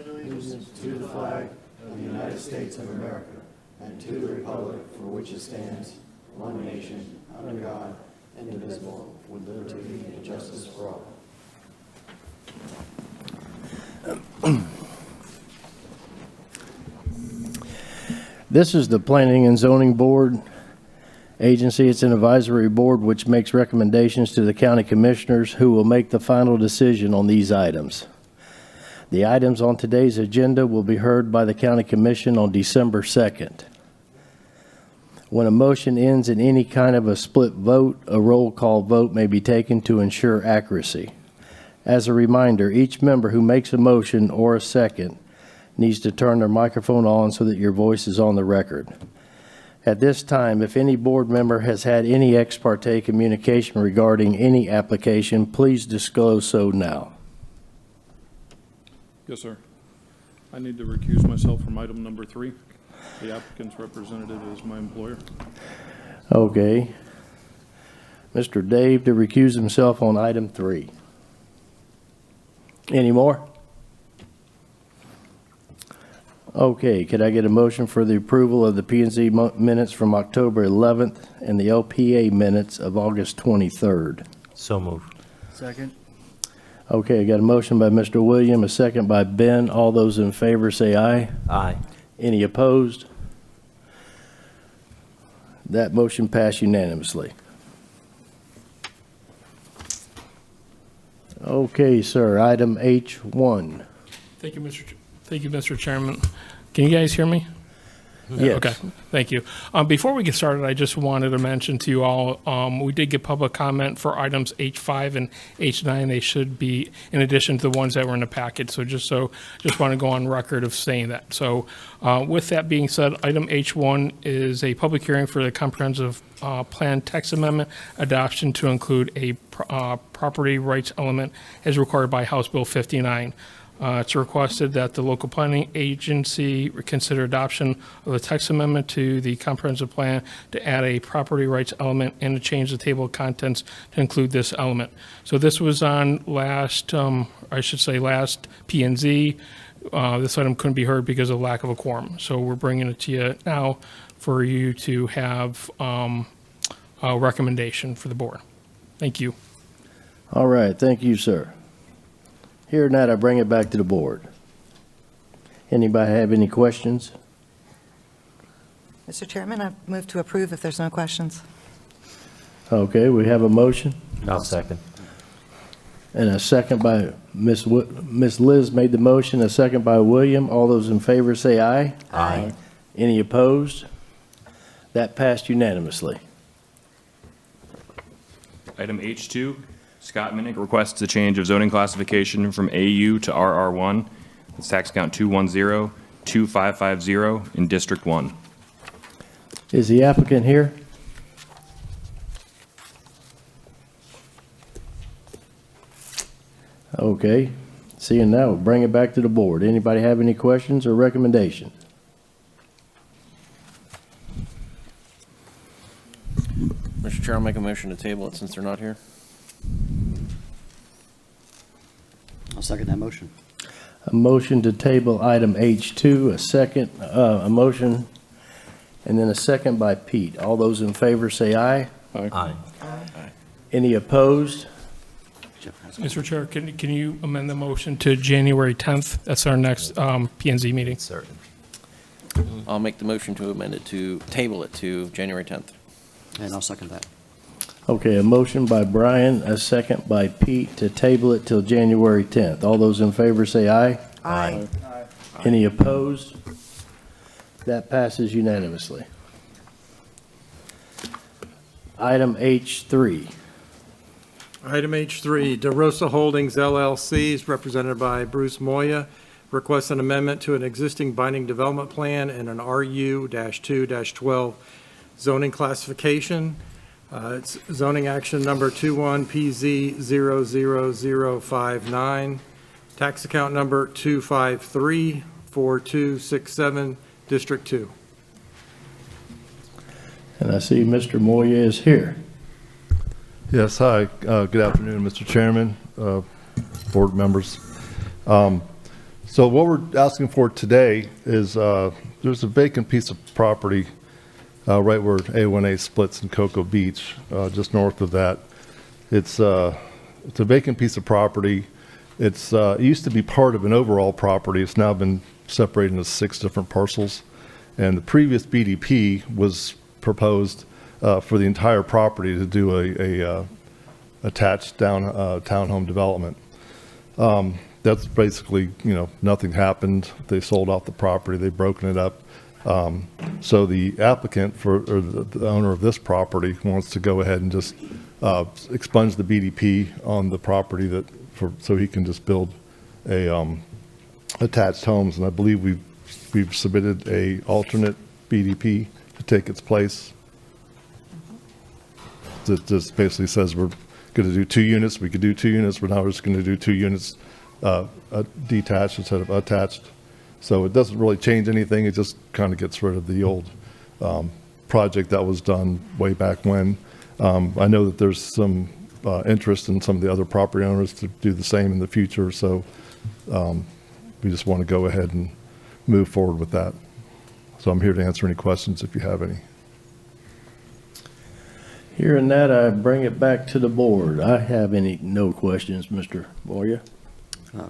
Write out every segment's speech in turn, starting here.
allegiance to the flag of the United States of America and to the republic for which it stands, one nation, under God, indivisible, with liberty and justice for all. This is the Planning and Zoning Board agency. It's an advisory board which makes recommendations to the county commissioners who will make the final decision on these items. The items on today's agenda will be heard by the county commission on December 2nd. When a motion ends in any kind of a split vote, a roll call vote may be taken to ensure accuracy. As a reminder, each member who makes a motion or a second needs to turn their microphone on so that your voice is on the record. At this time, if any board member has had any ex parte communication regarding any application, please disclose so now. Yes, sir. I need to recuse myself from item number 3. The applicant's representative is my employer. Okay. Mr. Dave to recuse himself on item 3. Any more? Okay, could I get a motion for the approval of the P&Z minutes from October 11th and the LPA minutes of August 23rd? So moved. Second. Okay, I got a motion by Mr. William, a second by Ben. All those in favor say aye. Aye. Any opposed? That motion passed unanimously. Okay, sir, item H1. Thank you, Mr. Chairman. Can you guys hear me? Yes. Okay, thank you. Before we get started, I just wanted to mention to you all, we did get public comment for items H5 and H9. They should be in addition to the ones that were in the packet. So just want to go on record of saying that. So with that being said, item H1 is a public hearing for the comprehensive plan text amendment adoption to include a property rights element as required by House Bill 59. It's requested that the local planning agency consider adoption of the text amendment to the comprehensive plan to add a property rights element and to change the table of contents to include this element. So this was on last P&Z. This item couldn't be heard because of lack of a quorum. So we're bringing it to you now for you to have a recommendation for the board. Thank you. All right, thank you, sir. Hearing that, I bring it back to the board. Anybody have any questions? Mr. Chairman, I move to approve if there's no questions. Okay, we have a motion I'll second. and a second by Miss Liz made the motion, a second by William. All those in favor say aye. Aye. Any opposed? That passed unanimously. Item H2, Scott Minnick requests a change of zoning classification from AU to RR1. That's tax count 210-2550 in District 1. Is the applicant here? Okay, seeing that, we'll bring it back to the board. Anybody have any questions or recommendations? Mr. Chair, I'll make a motion to table it since they're not here. I'll second that motion. A motion to table item H2, a motion, and then a second by Pete. All those in favor say aye. Aye. Any opposed? Mr. Chair, can you amend the motion to January 10th? That's our next P&Z meeting. Certain. I'll make the motion to amend it to table it to January 10th. And I'll second that. Okay, a motion by Brian, a second by Pete to table it till January 10th. All those in favor say aye. Aye. Any opposed? That passes unanimously. Item H3. Item H3, DeRosa Holdings LLC is represented by Bruce Moya, requests an amendment to an existing binding development plan and an RU-2-12 zoning classification. It's zoning action number 21PZ00059, tax account number 2534267, District 2. And I see Mr. Moya is here. Yes, hi. Good afternoon, Mr. Chairman, board members. So what we're asking for today is, there's a vacant piece of property right where A1A splits in Cocoa Beach, just north of that. It's a vacant piece of property. It used to be part of an overall property. It's now been separated into 6 different parcels. And the previous BDP was proposed for the entire property to do a attached townhome development. That's basically, nothing happened. They sold off the property. They've broken it up. So the applicant or the owner of this property wants to go ahead and just expunge the BDP on the property so he can just build attached homes. And I believe we've submitted a alternate BDP to take its place. That just basically says we're going to do 2 units. We could do 2 units, but now we're just going to do 2 units detached instead of attached. So it doesn't really change anything. It just kind of gets rid of the old project that was done way back when. I know that there's some interest in some of the other property owners to do the same in the future. So we just want to go ahead and move forward with that. So I'm here to answer any questions if you have any. Hearing that, I bring it back to the board. I have no questions, Mr. Moya.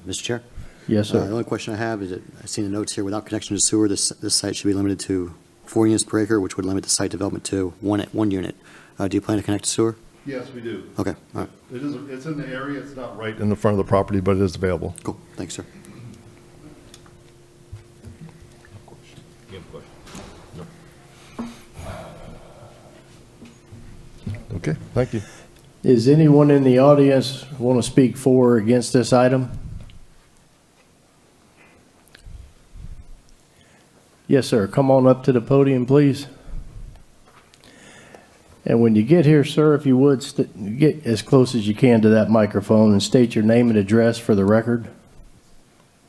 Mr. Chair? Yes, The sir. only question I have is that I've seen the notes here, without connection to sewer, this site should be limited to 4 units per acre, which would limit the site development to one unit. Do you plan to connect to sewer? Yes, we do. Okay, all right, It's in the area. It's not right in the front of the property, but it is available. cool, thanks, sir. Okay, thank you. Is anyone in the audience want to speak for or against this item? Yes, sir. Come on up to the podium, please. And when you get here, sir, if you would, get as close as you can to that microphone and state your name and address for the record.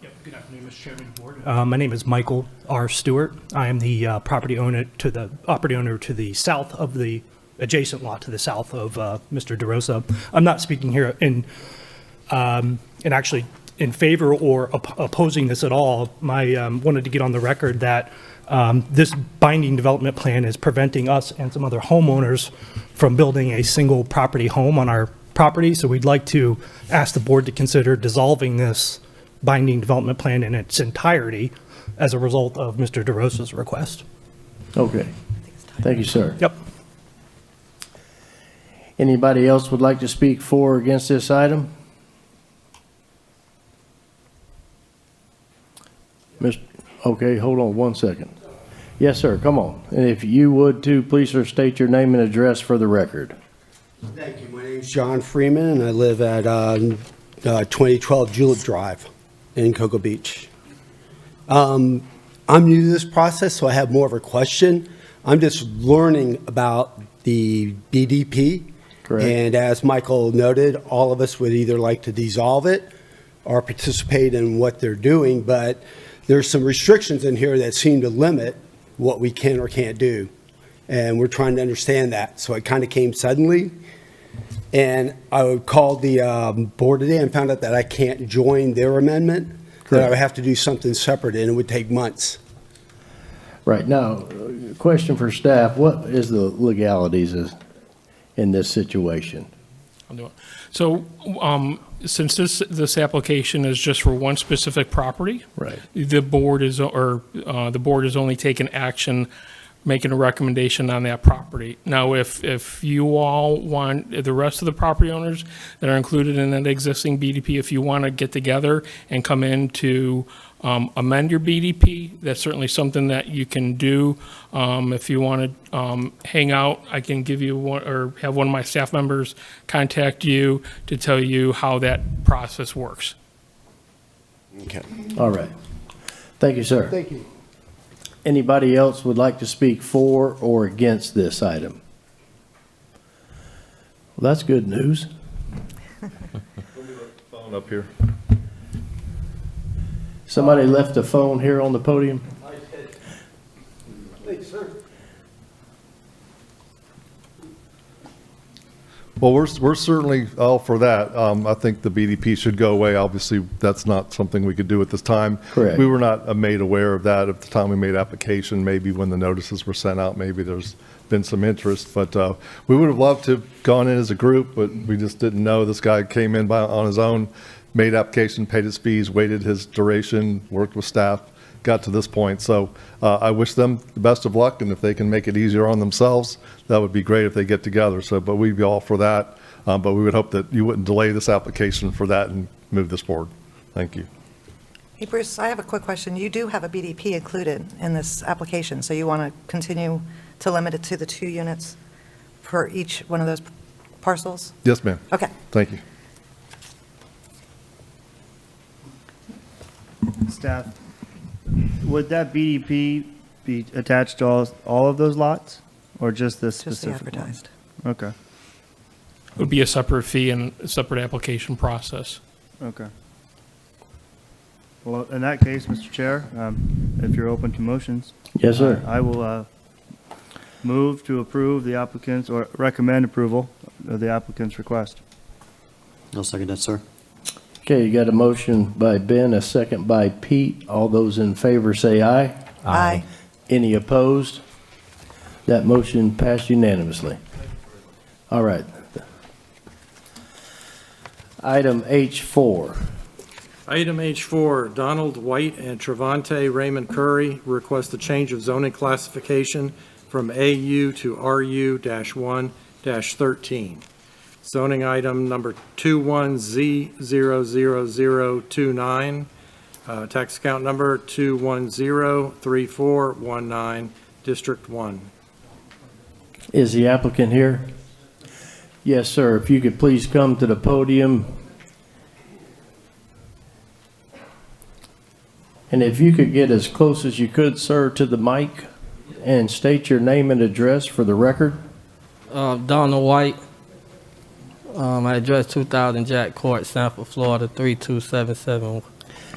Yep. Good afternoon, Mr. Chairman and Board. My name is Michael R. Stewart. I am the property owner to the south of the adjacent lot to the south of Mr. DeRosa. I'm not speaking here in actually in favor or opposing this at all. I wanted to get on the record that this binding development plan is preventing us and some other homeowners from building a single property home on our property. So we'd like to ask the board to consider dissolving this binding development plan in its entirety as a result of Mr. DeRosa's request. Okay. Thank you, sir. Yep. Anybody else would like to speak for or against this item? Okay, hold on 1 second. Yes, sir, come on. And if you would too, please, sir, state your name and address for the record. Thank you. My name's John Freeman, and I live at 2012 Julep Drive in Cocoa Beach. I'm new to this process, so I have more of a question. I'm just learning about the BDP. Correct. And as Michael noted, all of us would either like to dissolve it or participate in what they're doing, but there's some restrictions in here that seem to limit what we can or can't do. And we're trying to understand that. So it kind of came suddenly. And I called the board today and found out that I can't join their amendment, that I would have to do something separate, and it would take months. Right. Now, question for staff, what is the legalities in this situation? I'll do it. So, since this application is just for one specific property, Right. the board is only taking action, making a recommendation on that property. Now, if you all want, the rest of the property owners that are included in that existing BDP, if you want to get together and come in to amend your BDP, that's certainly something that you can do. If you want to hang out, I can give you one, or have one of my staff members contact you to tell you how that process works. Okay. All right. Thank you, sir. Thank you. Anybody else would like to speak for or against this item? Well, that's good news. Phone up here. Somebody left a phone here on the podium? Thanks, sir. Well, we're certainly all for that. I think the BDP should go away. Obviously, that's not something we could do at this time. Correct. We were not made aware of that at the time we made application. Maybe when the notices were sent out, maybe there's been some interest. But we would have loved to have gone in as a group, but we just didn't know. This guy came in on his own, made application, paid his fees, waited his duration, worked with staff, got to this point. So I wish them the best of luck, and if they can make it easier on themselves, that would be great if they get together. So, but we'd be all for that. But we would hope that you wouldn't delay this application for that and move this forward. Thank you. Hey, Bruce, I have a quick question. You do have a BDP included in this application, so you want to continue to limit it to the 2 units for each one of those parcels? Yes, ma'am. Okay. Thank you. Staff, would that BDP be attached to all of those lots, or just this Just the specific one? advertised. Okay, It would be a separate fee and a separate application process. okay. Well, in that case, Mr. Chair, if you're open to motions. Yes, sir. I will move to approve the applicant's, or recommend approval of the applicant's request. I'll second that, sir. Okay, you got a motion by Ben, a second by Pete. All those in favor say aye. Aye. Any opposed? That motion passed unanimously. All right. Item H4. Item H4, Donald White and Trevante Raymond Curry request a change of zoning classification from AU to RU-1-13. Zoning item number 21Z00029, tax account number 2103419, District 1. Is the applicant here? Yes, sir. If you could please come to the podium. And if you could get as close as you could, sir, to the mic and state your name and address for the record. Donald White. My address 2000 Jack Court, Sanford, Florida 32771.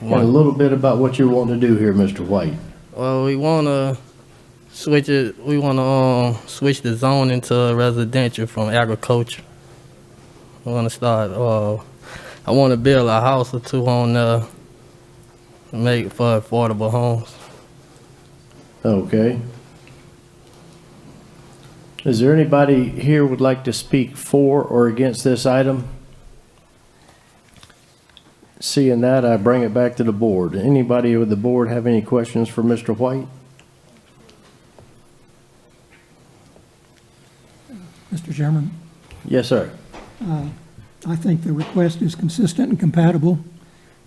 And a little bit about what you're wanting to do here, Mr. White. Well, we want to switch it. We want to switch the zoning to residential from agriculture. We want to start. I want to build a house or 2 on there, make it for affordable homes. Okay. Is there anybody here would like to speak for or against this item? Seeing that, I bring it back to the board. Anybody with the board have any questions for Mr. White? Mr. Chairman, Yes, sir. I think the request is consistent and compatible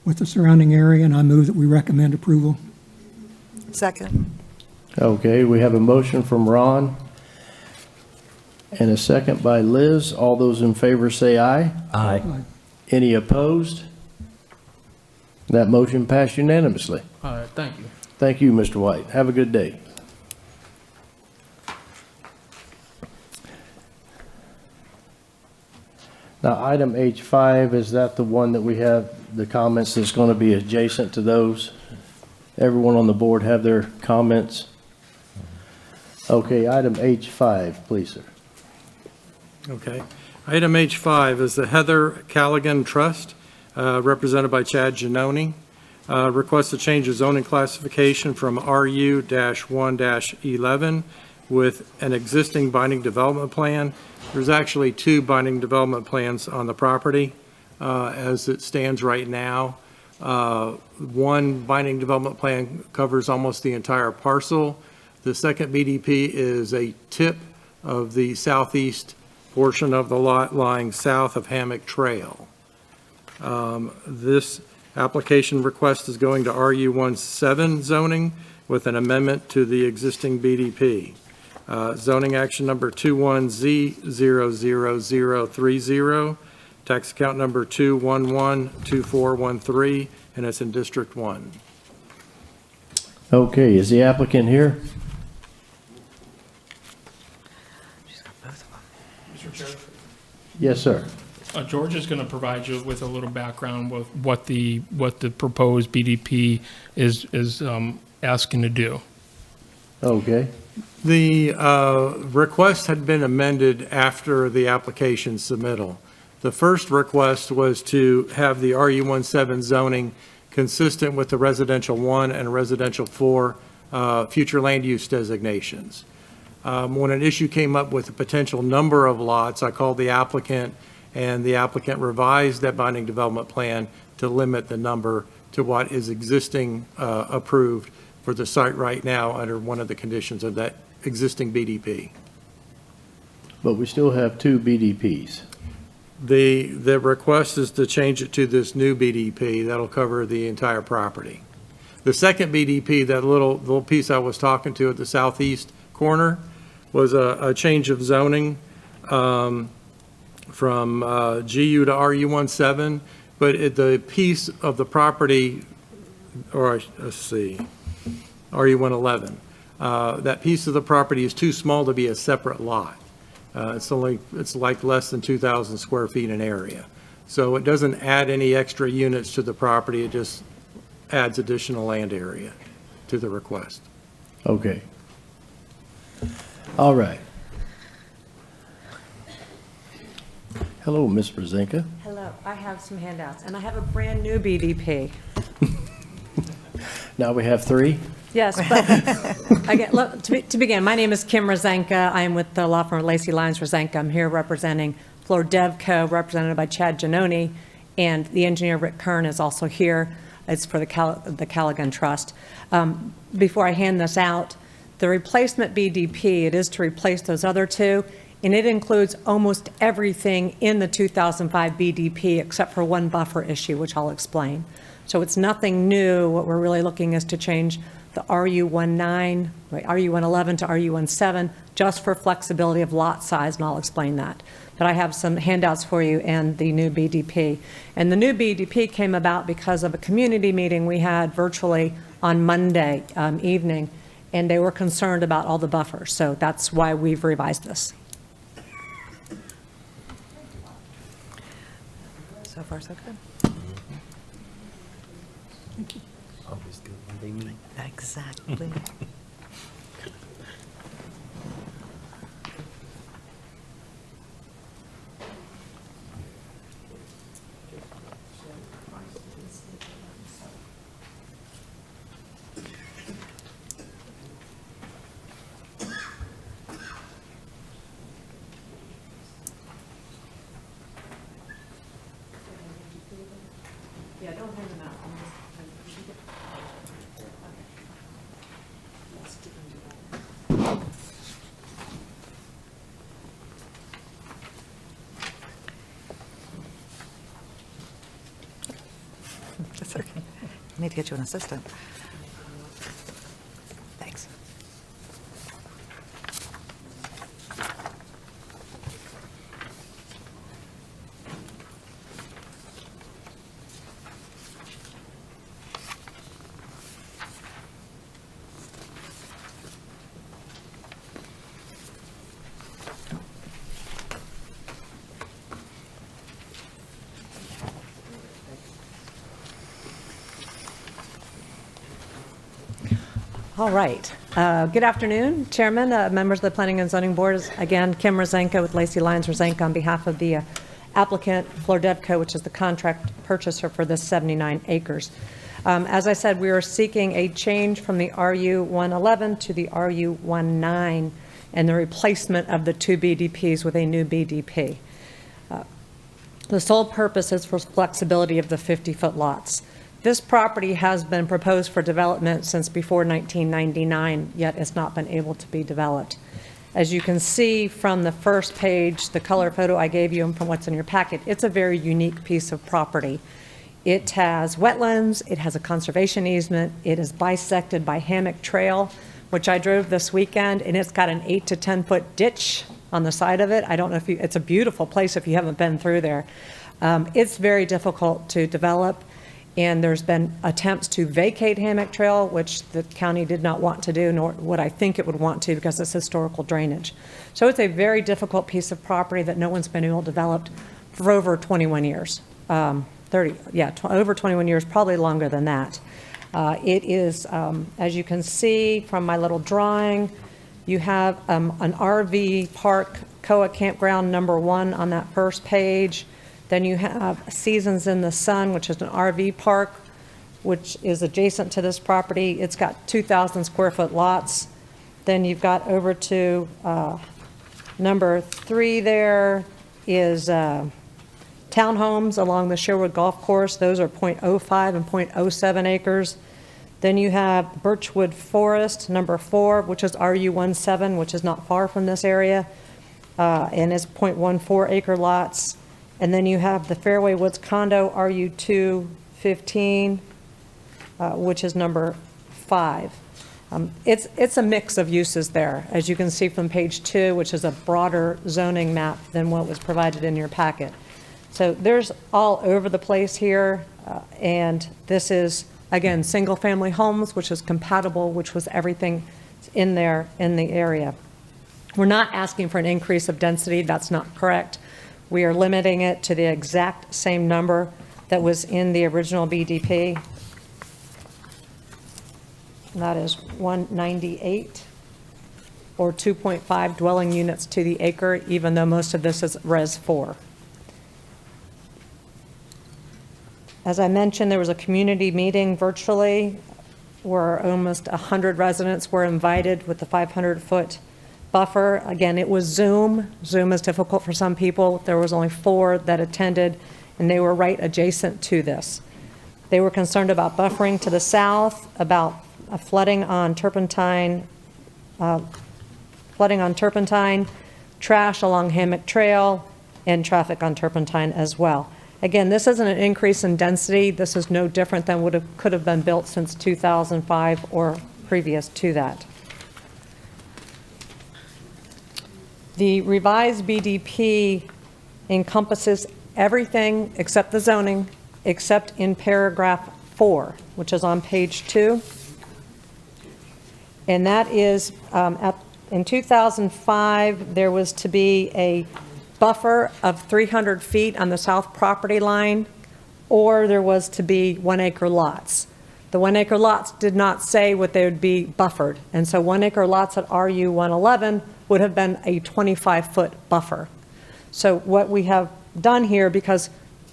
with the surrounding area, and I move that we recommend approval. Second. Okay, we have a motion from Ron and a second by Liz. All those in favor say aye. Aye. Any opposed? That motion passed unanimously. All right, thank you. Thank you, Mr. White. Have a good day. Now, item H5, is that the one that we have the comments that's going to be adjacent to those? Everyone on the board have their comments? Okay, item H5, please, sir. Okay. Item H5 is the Heather Callaghan Trust, represented by Chad Giannone. Requests a change of zoning classification from RU-1-11 with an existing binding development plan. There's actually 2 binding development plans on the property as it stands right now. One binding development plan covers almost the entire parcel. The second BDP is a tip of the southeast portion of the lot lying south of Hammock Trail. This application request is going to RU-17 zoning with an amendment to the existing BDP. Zoning action number 21Z00030, tax account number 2112413, and it's in District 1. Okay, is the applicant here? Mr. Chair? Yes, sir. George is going to provide you with a little background with what the proposed BDP is asking to do. Okay. The request had been amended after the application submittal. The first request was to have the RU17 zoning consistent with the residential 1 and residential 4 future land use designations. When an issue came up with a potential number of lots, I called the applicant, and the applicant revised that binding development plan to limit the number to what is existing approved for the site right now under one of the conditions of that existing BDP. But we still have 2 BDPs. The request is to change it to this new BDP that'll cover the entire property. The second BDP, that little piece I was talking to at the southeast corner, was a change of zoning from GU to RU17, but the piece of the property, let's see, RU111, that piece of the property is too small to be a separate lot. It's like less than 2,000 square feet in area. So it doesn't add any extra units to the property, it just adds additional land area to the request. Okay. All right. Hello, Ms. Brzezinka. Hello, I have some handouts, and I have a brand-new BDP. Now we have 3? Yes, but, again, look, to begin, my name is Kim Rozenka. I am with the law firm Lacey Lyons Rozenka. I'm here representing Floor Devco, represented by Chad Giannone, and the engineer Rick Kern is also here. It's for the Callaghan Trust. Before I hand this out, the replacement BDP, it is to replace those other 2, and it includes almost everything in the 2005 BDP except for one buffer issue, which I'll explain. So it's nothing new. What we're really looking is to change the RU11 to RU17, just for flexibility of lot size, and I'll explain that. But I have some handouts for you and the new BDP. And the new BDP came about because of a community meeting we had virtually on Monday evening, and they were concerned about all the buffers. So that's why we've revised this. So far, so good. Exactly. Yeah, don't hand them out. That's okay. I need to get you an assistant. Thanks. All right. Good afternoon, Chairman, members of the Planning and Zoning Board. Again, Kim Rozenka with Lacey Lyons Rozenka on behalf of the applicant, Floor Devco, which is the contract purchaser for this 79 acres. As I said, we are seeking a change from the RU111 to the RU19 and the replacement of the 2 BDPs with a new BDP. The sole purpose is for flexibility of the 50-foot lots. This property has been proposed for development since before 1999, yet it's not been able to be developed. As you can see from the first page, the color photo I gave you and from what's in your packet, it's a very unique piece of property. It has wetlands, it has a conservation easement, it is bisected by Hammock Trail, which I drove this weekend, and it's got an 8 to 10 foot ditch on the side of it. I don't know if it's a beautiful place if you haven't been through there. It's very difficult to develop. And there's been attempts to vacate Hammock Trail, which the county did not want to do, nor would I think it would want to because it's historical drainage. So it's a very difficult piece of property that no one's been able to develop for over 21 years. Over 21 years, probably longer than that. It is, as you can see from my little drawing, you have an RV park, Koa Campground number 1 on that first page. Then you have Seasons in the Sun, which is an RV park, which is adjacent to this property. It's got 2,000 square foot lots. Then you've got over to number 3 there is townhomes along the Sherwood Golf Course. Those are 0.05 and 0.07 acres. Then you have Birchwood Forest, number 4, which is RU17, which is not far from this area, and is 0.14 acre lots. And then you have the Fairway Woods Condo, RU215, which is number 5. It's a mix of uses there, as you can see from page 2, which is a broader zoning map than what was provided in your packet. So there's all over the place here, and this is, again, single-family homes, which is compatible, which was everything in there in the area. We're not asking for an increase of density. That's not correct. We are limiting it to the exact same number that was in the original BDP. And that is 198, or 2.5 dwelling units to the acre, even though most of this is Res 4. As I mentioned, there was a community meeting virtually where almost 100 residents were invited with the 500-foot buffer. Again, it was Zoom. Zoom is difficult for some people. There was only 4 that attended, and they were right adjacent to this. They were concerned about buffering to the south, about flooding on Turpentine, trash along Hammock Trail, and traffic on Turpentine as well. Again, this isn't an increase in density. This is no different than what could have been built since 2005 or previous to that. The revised BDP encompasses everything except the zoning, except in paragraph 4, which is on page 2. And that is, in 2005, there was to be a buffer of 300 feet on the south property line, or there was to be 1-acre lots. The 1-acre lots did not say what they would be buffered, and so 1-acre lots at RU 111 would have been a 25-foot buffer. So what we have done here, because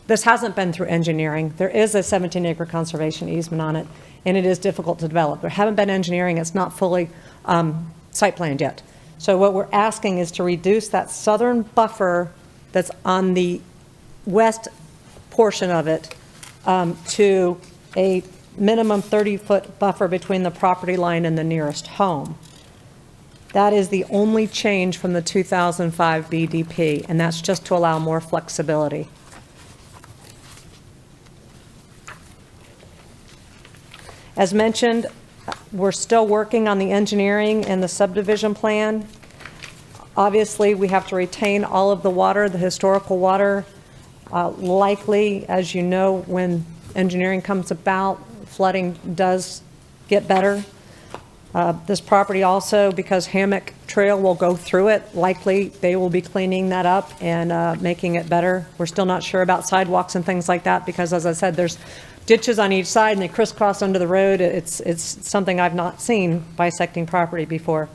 this hasn't been through engineering, there is a 17-acre conservation easement on it, and it is difficult to develop. There haven't been engineering, it's not fully site planned yet. So what we're asking is to reduce that southern buffer that's on the west portion of it to a minimum 30-foot buffer between the property line and the nearest home. That is the only change from the 2005 BDP, and that's just to allow more flexibility. As mentioned, we're still working on the engineering and the subdivision plan. Obviously, we have to retain all of the water, the historical water. Likely, as you know, when engineering comes about, flooding does get better. This property also, because Hammock Trail will go through it, likely they will be cleaning that up and making it better. We're still not sure about sidewalks and things like that because, as I said, there's ditches on each side and they crisscross under the road. It's something I've not seen bisecting property before.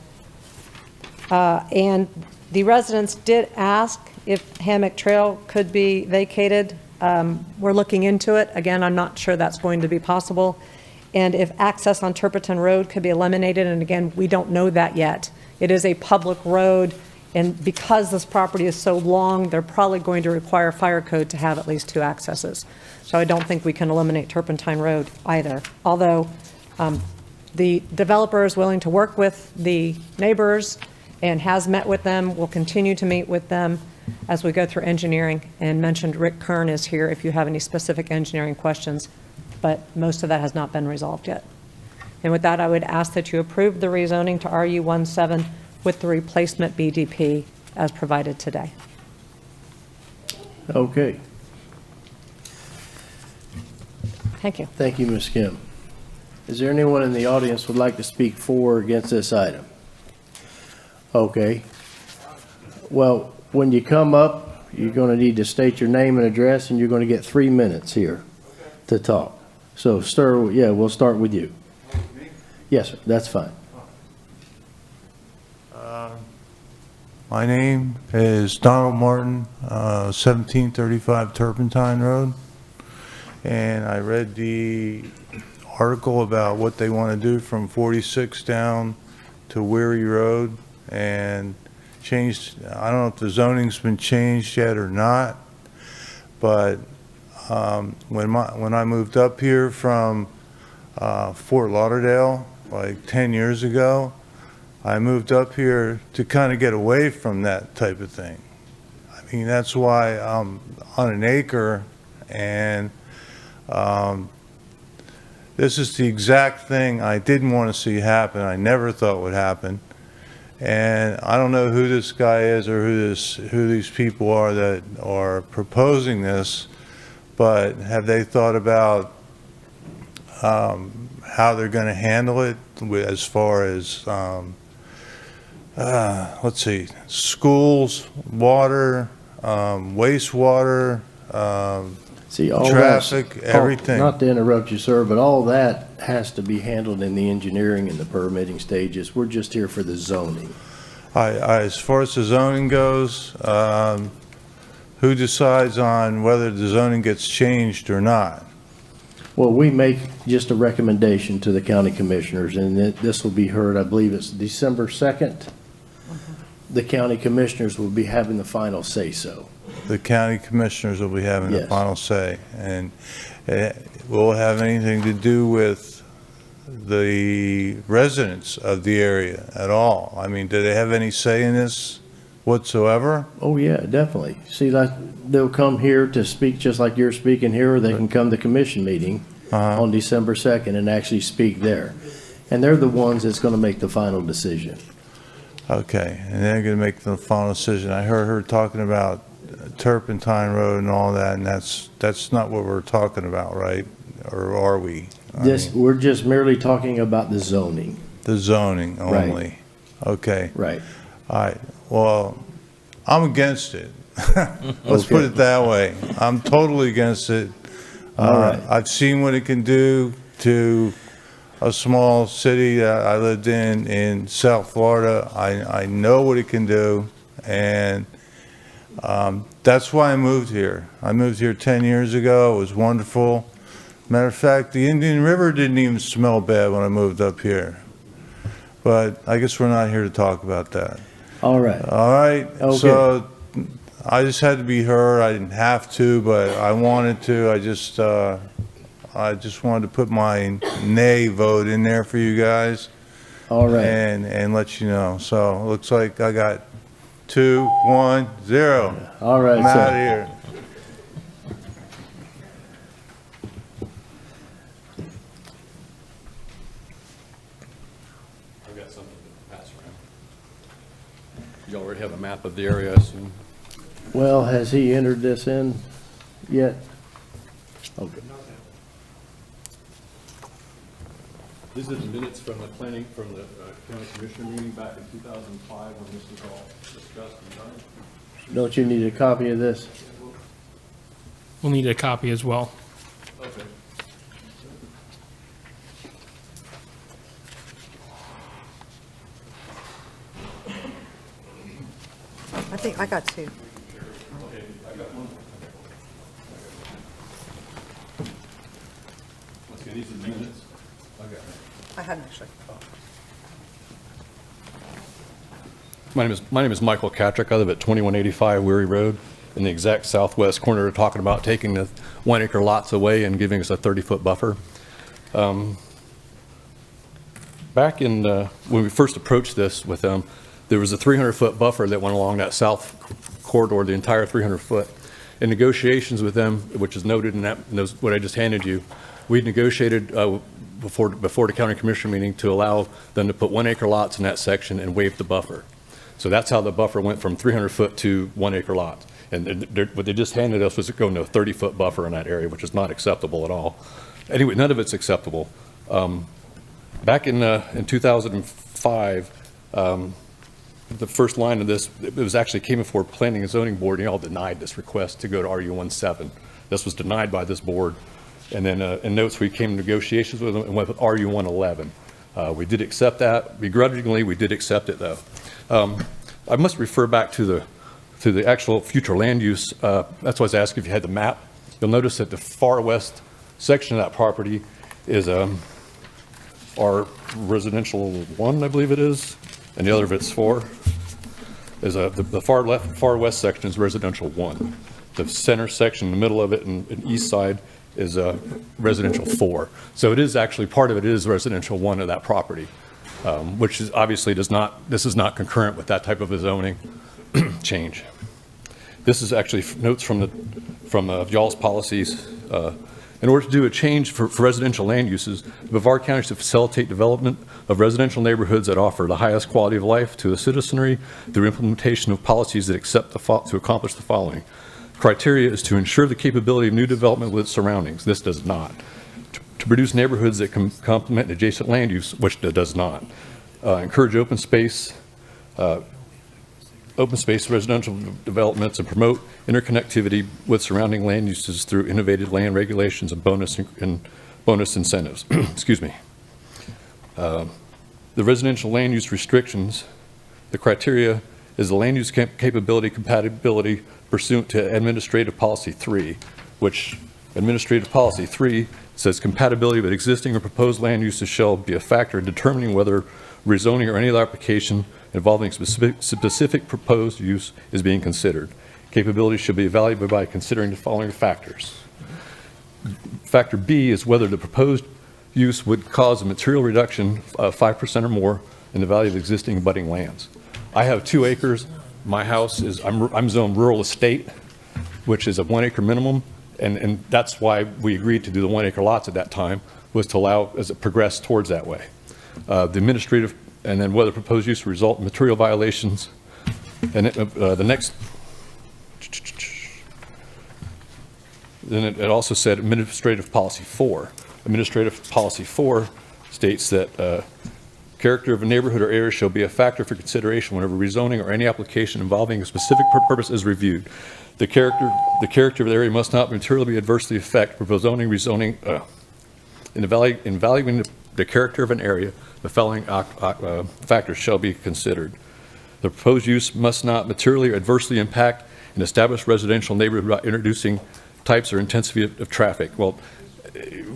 And the residents did ask if Hammock Trail could be vacated. We're looking into it. Again, I'm not sure that's going to be possible. And if access on Turpentine Road could be eliminated, and again, we don't know that yet. It is a public road, and because this property is so long, they're probably going to require fire code to have at least 2 accesses. So I don't think we can eliminate Turpentine Road either. Although the developer is willing to work with the neighbors and has met with them, will continue to meet with them as we go through engineering, and mentioned Rick Kern is here if you have any specific engineering questions, but most of that has not been resolved yet. And with that, I would ask that you approve the rezoning to RU17 with the replacement BDP as provided today. Okay. Thank you. Thank you, Ms. Kim. Is there anyone in the audience who would like to speak for or against this item? Okay. Well, when you come up, you're going to need to state your name and address, and you're going to get 3 minutes here to talk. So, sir, yeah, we'll start with you. Yes, sir, that's fine. My name is Donald Martin, 1735 Turpentine Road, and I read the article about what they want to do from 46 down to Weary Road, and changed, I don't know if the zoning's been changed yet or not, but when I moved up here from Fort Lauderdale, like 10 years ago, I moved up here to kind of get away from that type of thing. I mean, that's why I'm on an acre, and this is the exact thing I didn't want to see happen. I never thought would happen. And I don't know who this guy is or who these people are that are proposing this, but have they thought about how they're going to handle it as far as let's see, schools, water, wastewater, See, all traffic, that's- everything. Not to interrupt you, sir, but all that has to be handled in the engineering and the permitting stages. We're just here for the zoning. As far as the zoning goes, who decides on whether the zoning gets changed or not? Well, we make just a recommendation to the county commissioners, and this will be heard, I believe it's December 2nd. The county commissioners will be having the final say-so. The county commissioners will be having the Yes. final say, and will it have anything to do with the residents of the area at all? I mean, do they have any say in this whatsoever? Oh, yeah, definitely. See, like, they'll come here to speak just like you're speaking here, or they can come to commission meeting on December 2nd and actually speak there. And they're the ones that's going to make the final decision. Okay, and they're going to make the final decision. I heard her talking about Turpentine Road and all that, and that's not what we're talking about, right? Or are we? We're just merely talking about the zoning. The zoning only? Right. Okay. Right. All right, well, I'm against it. Let's put it that way. I'm totally against it. All right. I've seen what it can do to a small city that I lived in South Florida. I know what it can do, and that's why I moved here. I moved here 10 years ago. It was wonderful. Matter of fact, the Indian River didn't even smell bad when I moved up here. But I guess we're not here to talk about that. All right. All right. Okay. So I just had to be heard. I didn't have to, but I wanted to. I just wanted to put my nay vote in there for you guys. All right. And let you know. So it looks like I got 2, 1, 0. All right, I'm sir. out of here. I've got something to pass around. You already have a map of the area, I assume? Well, has he entered this in yet? Okay. These are the minutes from the county commissioner meeting back in 2005 when this was all discussed and done. Don't you need a copy of this? We'll need a copy as well. Okay. I think I got 2. Okay, I got one. Okay, these are the minutes. Okay. I hadn't actually. My name is Michael Catrick. I live at 2185 Weary Road in the exact southwest corner. We're talking about taking the 1 acre lots away and giving us a 30-foot buffer. Back in when we first approached this with them, there was a 300-foot buffer that went along that south corridor, the entire 300-foot. In negotiations with them, which is noted in that, what I just handed you, we negotiated before the county commissioner meeting to allow them to put 1 acre lots in that section and waive the buffer. So that's how the buffer went from 300 foot to 1 acre lots. And what they just handed us was going to a 30-foot buffer in that area, which is not acceptable at all. Anyway, none of it's acceptable. Back in 2005, the first line of this, it was actually came before Planning and Zoning Board, and y'all denied this request to go to RU17. This was denied by this board. And then in notes, we came to negotiations with them and went with RU 111. We did accept that. Begrudgingly, we did accept it, though. I must refer back to the actual future land use. That's why I was asking if you had the map. You'll notice that the far west section of that property is our residential 1, I believe it is, and the other of it's 4. Is the far west section is residential 1. The center section, the middle of it, and east side is residential 4. So it is actually, part of it is residential 1 of that property, which is obviously this is not concurrent with that type of a zoning change. This is actually notes from y'all's policies. In order to do a change for residential land uses, Brevard County should facilitate development of residential neighborhoods that offer the highest quality of life to the citizenry through implementation of policies that to accomplish the following. Criteria is to ensure the capability of new development with its surroundings. This does not. To produce neighborhoods that can complement adjacent land use, which does not. Encourage open space residential developments and promote interconnectivity with surrounding land uses through innovative land regulations and bonus incentives. Excuse me. The residential land use restrictions, the criteria is the land use capability compatibility pursuant to Administrative Policy 3, which Administrative Policy 3 says compatibility with existing or proposed land uses shall be a factor in determining whether rezoning or any other application involving specific proposed use is being considered. Capability should be evaluated by considering the following factors. Factor B is whether the proposed use would cause a material reduction of 5% or more in the value of existing abutting lands. I have 2 acres. My house is, I'm zoned rural estate, which is a 1 acre minimum, and that's why we agreed to do the 1 acre lots at that time, was to allow as it progressed towards that way. The administrative, and then whether proposed use will result in material violations. And the next, then it also said Administrative Policy 4. Administrative Policy 4 states that character of a neighborhood or area shall be a factor for consideration whenever rezoning or any application involving a specific purpose is reviewed. The character of the area must not materially adversely affect rezoning, in evaluating the character of an area, the following factors shall be considered. The proposed use must not materially or adversely impact an established residential neighborhood by introducing types or intensity of traffic. Well,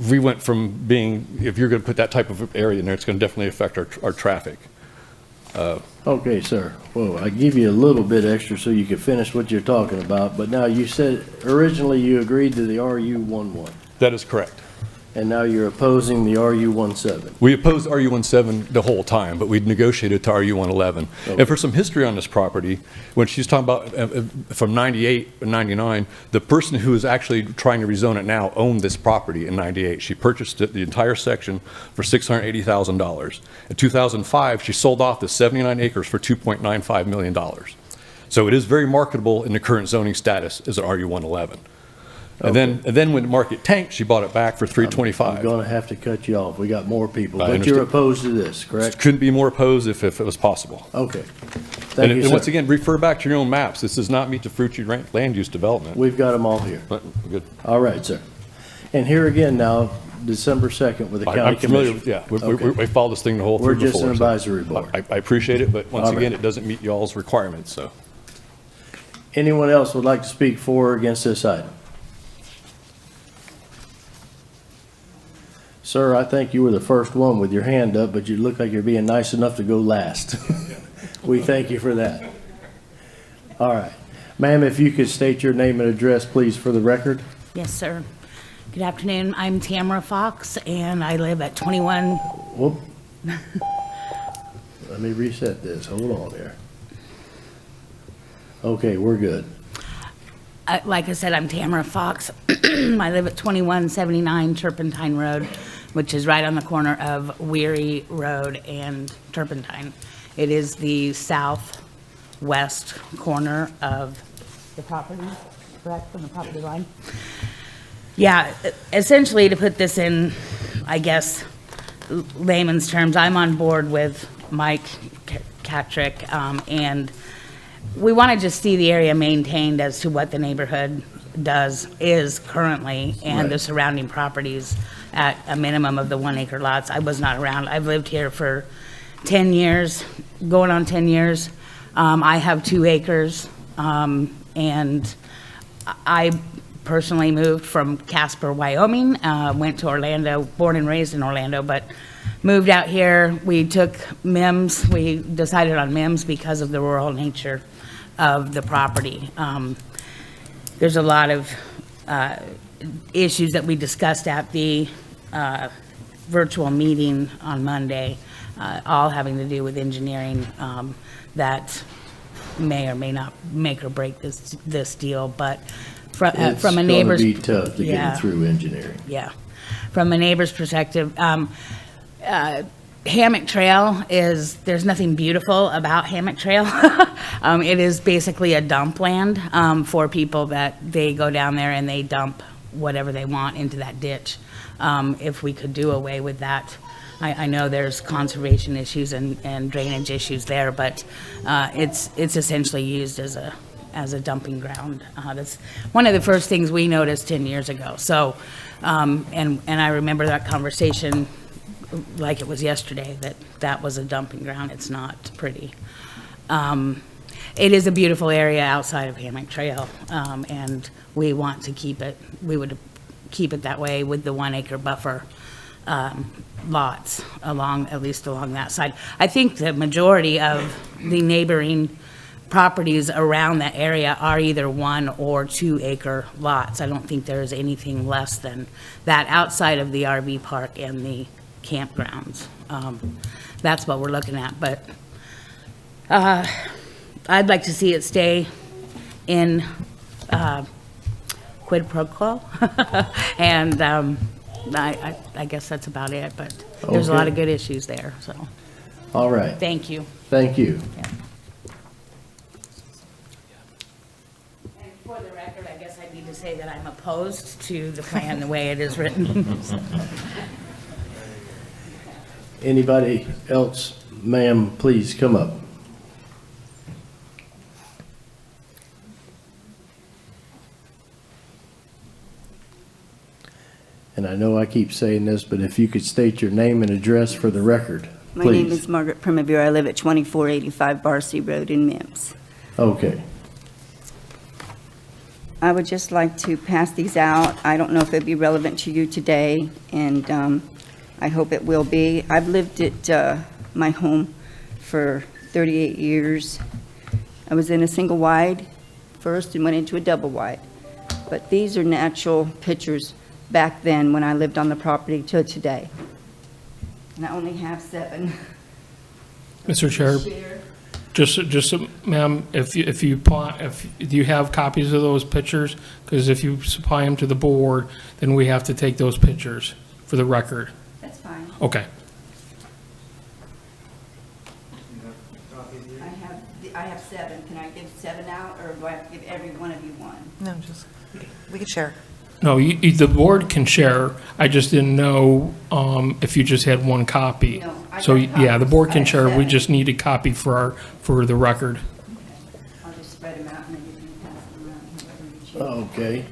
we went from being, if you're going to put that type of area in there, it's going to definitely affect our traffic. Okay, sir. Well, I give you a little bit extra so you can finish what you're talking about, but now you said originally you agreed to the RU11, That is correct. and now you're opposing the RU17. We opposed RU17 the whole time, but we negotiated to RU111. Okay. And for some history on this property, when she's talking about from 98 and 99, the person who is actually trying to rezone it now owned this property in 98. She purchased it, the entire section, for $680,000. In 2005, she sold off the 79 acres for $2.95 million. So it is very marketable in the current zoning status as an RU111. And then when the market tanked, she bought it back for $325. I'm going to have to cut you off. We got more people, I but understand. you're opposed to this, correct? Couldn't be more opposed if it was possible. Okay. Thank you, And once sir. again, refer back to your own maps. This does not meet the fruitful land use development. We've got them all here. Good. All right, sir. And here again now, December 2nd with the county I'm familiar commission. with, yeah, we followed this thing the whole We're through before. just an so advisory board. I appreciate it, but once All right. again, it doesn't meet y'all's requirements, so. Anyone else would like to speak for or against this item? Sir, I think you were the first one with your hand up, but you look like you're being nice enough to go last. We thank you for that. All right. Ma'am, if you could state your name and address, please, for the record. Yes, sir. Good afternoon. I'm Tamara Fox, and I live at 21. Whoop. Let me reset this. Hold on there. Okay, we're good. Like I said, I'm Tamara Fox. I live at 2179 Turpentine Road, which is right on the corner of Weary Road and Turpentine. It is the southwest corner of the property, correct, from the property line? Yeah, essentially, to put this in, I guess, layman's terms, I'm on board with Mike Catrick, and we want to just see the area maintained as to what the neighborhood is currently, and the Right. surrounding properties at a minimum of the 1 acre lots. I was not around. I've lived here for 10 years, going on 10 years. I have 2 acres, and I personally moved from Casper, Wyoming, went to Orlando, born and raised in Orlando, but moved out here. We took MIMS. We decided on MIMS because of the rural nature of the property. There's a lot of issues that we discussed at the virtual meeting on Monday, all having to do with engineering, that may or may not make or break this deal, but from a neighbor's. It's gonna be tough to get Yeah. it through engineering. Yeah. From a neighbor's perspective, Hammock Trail there's nothing beautiful about Hammock Trail. It is basically a dump land for people that they go down there and they dump whatever they want into that ditch. If we could do away with that, I know there's conservation issues and drainage issues there, but it's essentially used as a dumping ground. That's one of the first things we noticed 10 years ago. So, and I remember that conversation like it was yesterday, that was a dumping ground. It's not pretty. It is a beautiful area outside of Hammock Trail, and we want to keep it. We would keep it that way with the 1 acre buffer lots at least along that side. I think the majority of the neighboring properties around that area are either 1 or 2 acre lots. I don't think there's anything less than that outside of the RV park and the campgrounds. That's what we're looking at, but I'd like to see it stay in quid pro quo, and I guess that's about it, but there's a lot of good issues there, so. All right. Thank you. Thank you. Yeah. And for the record, I guess I need to say that I'm opposed to the plan the way it is written. Anybody else? Ma'am, please come up. And I know I keep saying this, but if you could state your name and address for the record, please. My name is Margaret Primavera. I live at 2485 Barcy Road in Mims. Okay. I would just like to pass these out. I don't know if it'd be relevant to you today, and I hope it will be. I've lived at my home for 38 years. I was in a single wide first and went into a double wide. But these are natural pictures back then when I lived on the property to today. And I only have 7. Mr. Chair, just, ma'am, if you have copies of those pictures, because if you supply them to the board, then we have to take those pictures for the record. That's fine. Okay. I have 7. Can I give 7 out, or do I have to give every one of you one? No, we can share. No, the board can share. I just didn't know if you just had 1 copy. No, I So, got yeah, the board copies. can I share. have We 7. just need a copy for the record. I'll just spread them out and then you can pass them around, whoever you choose. Okay.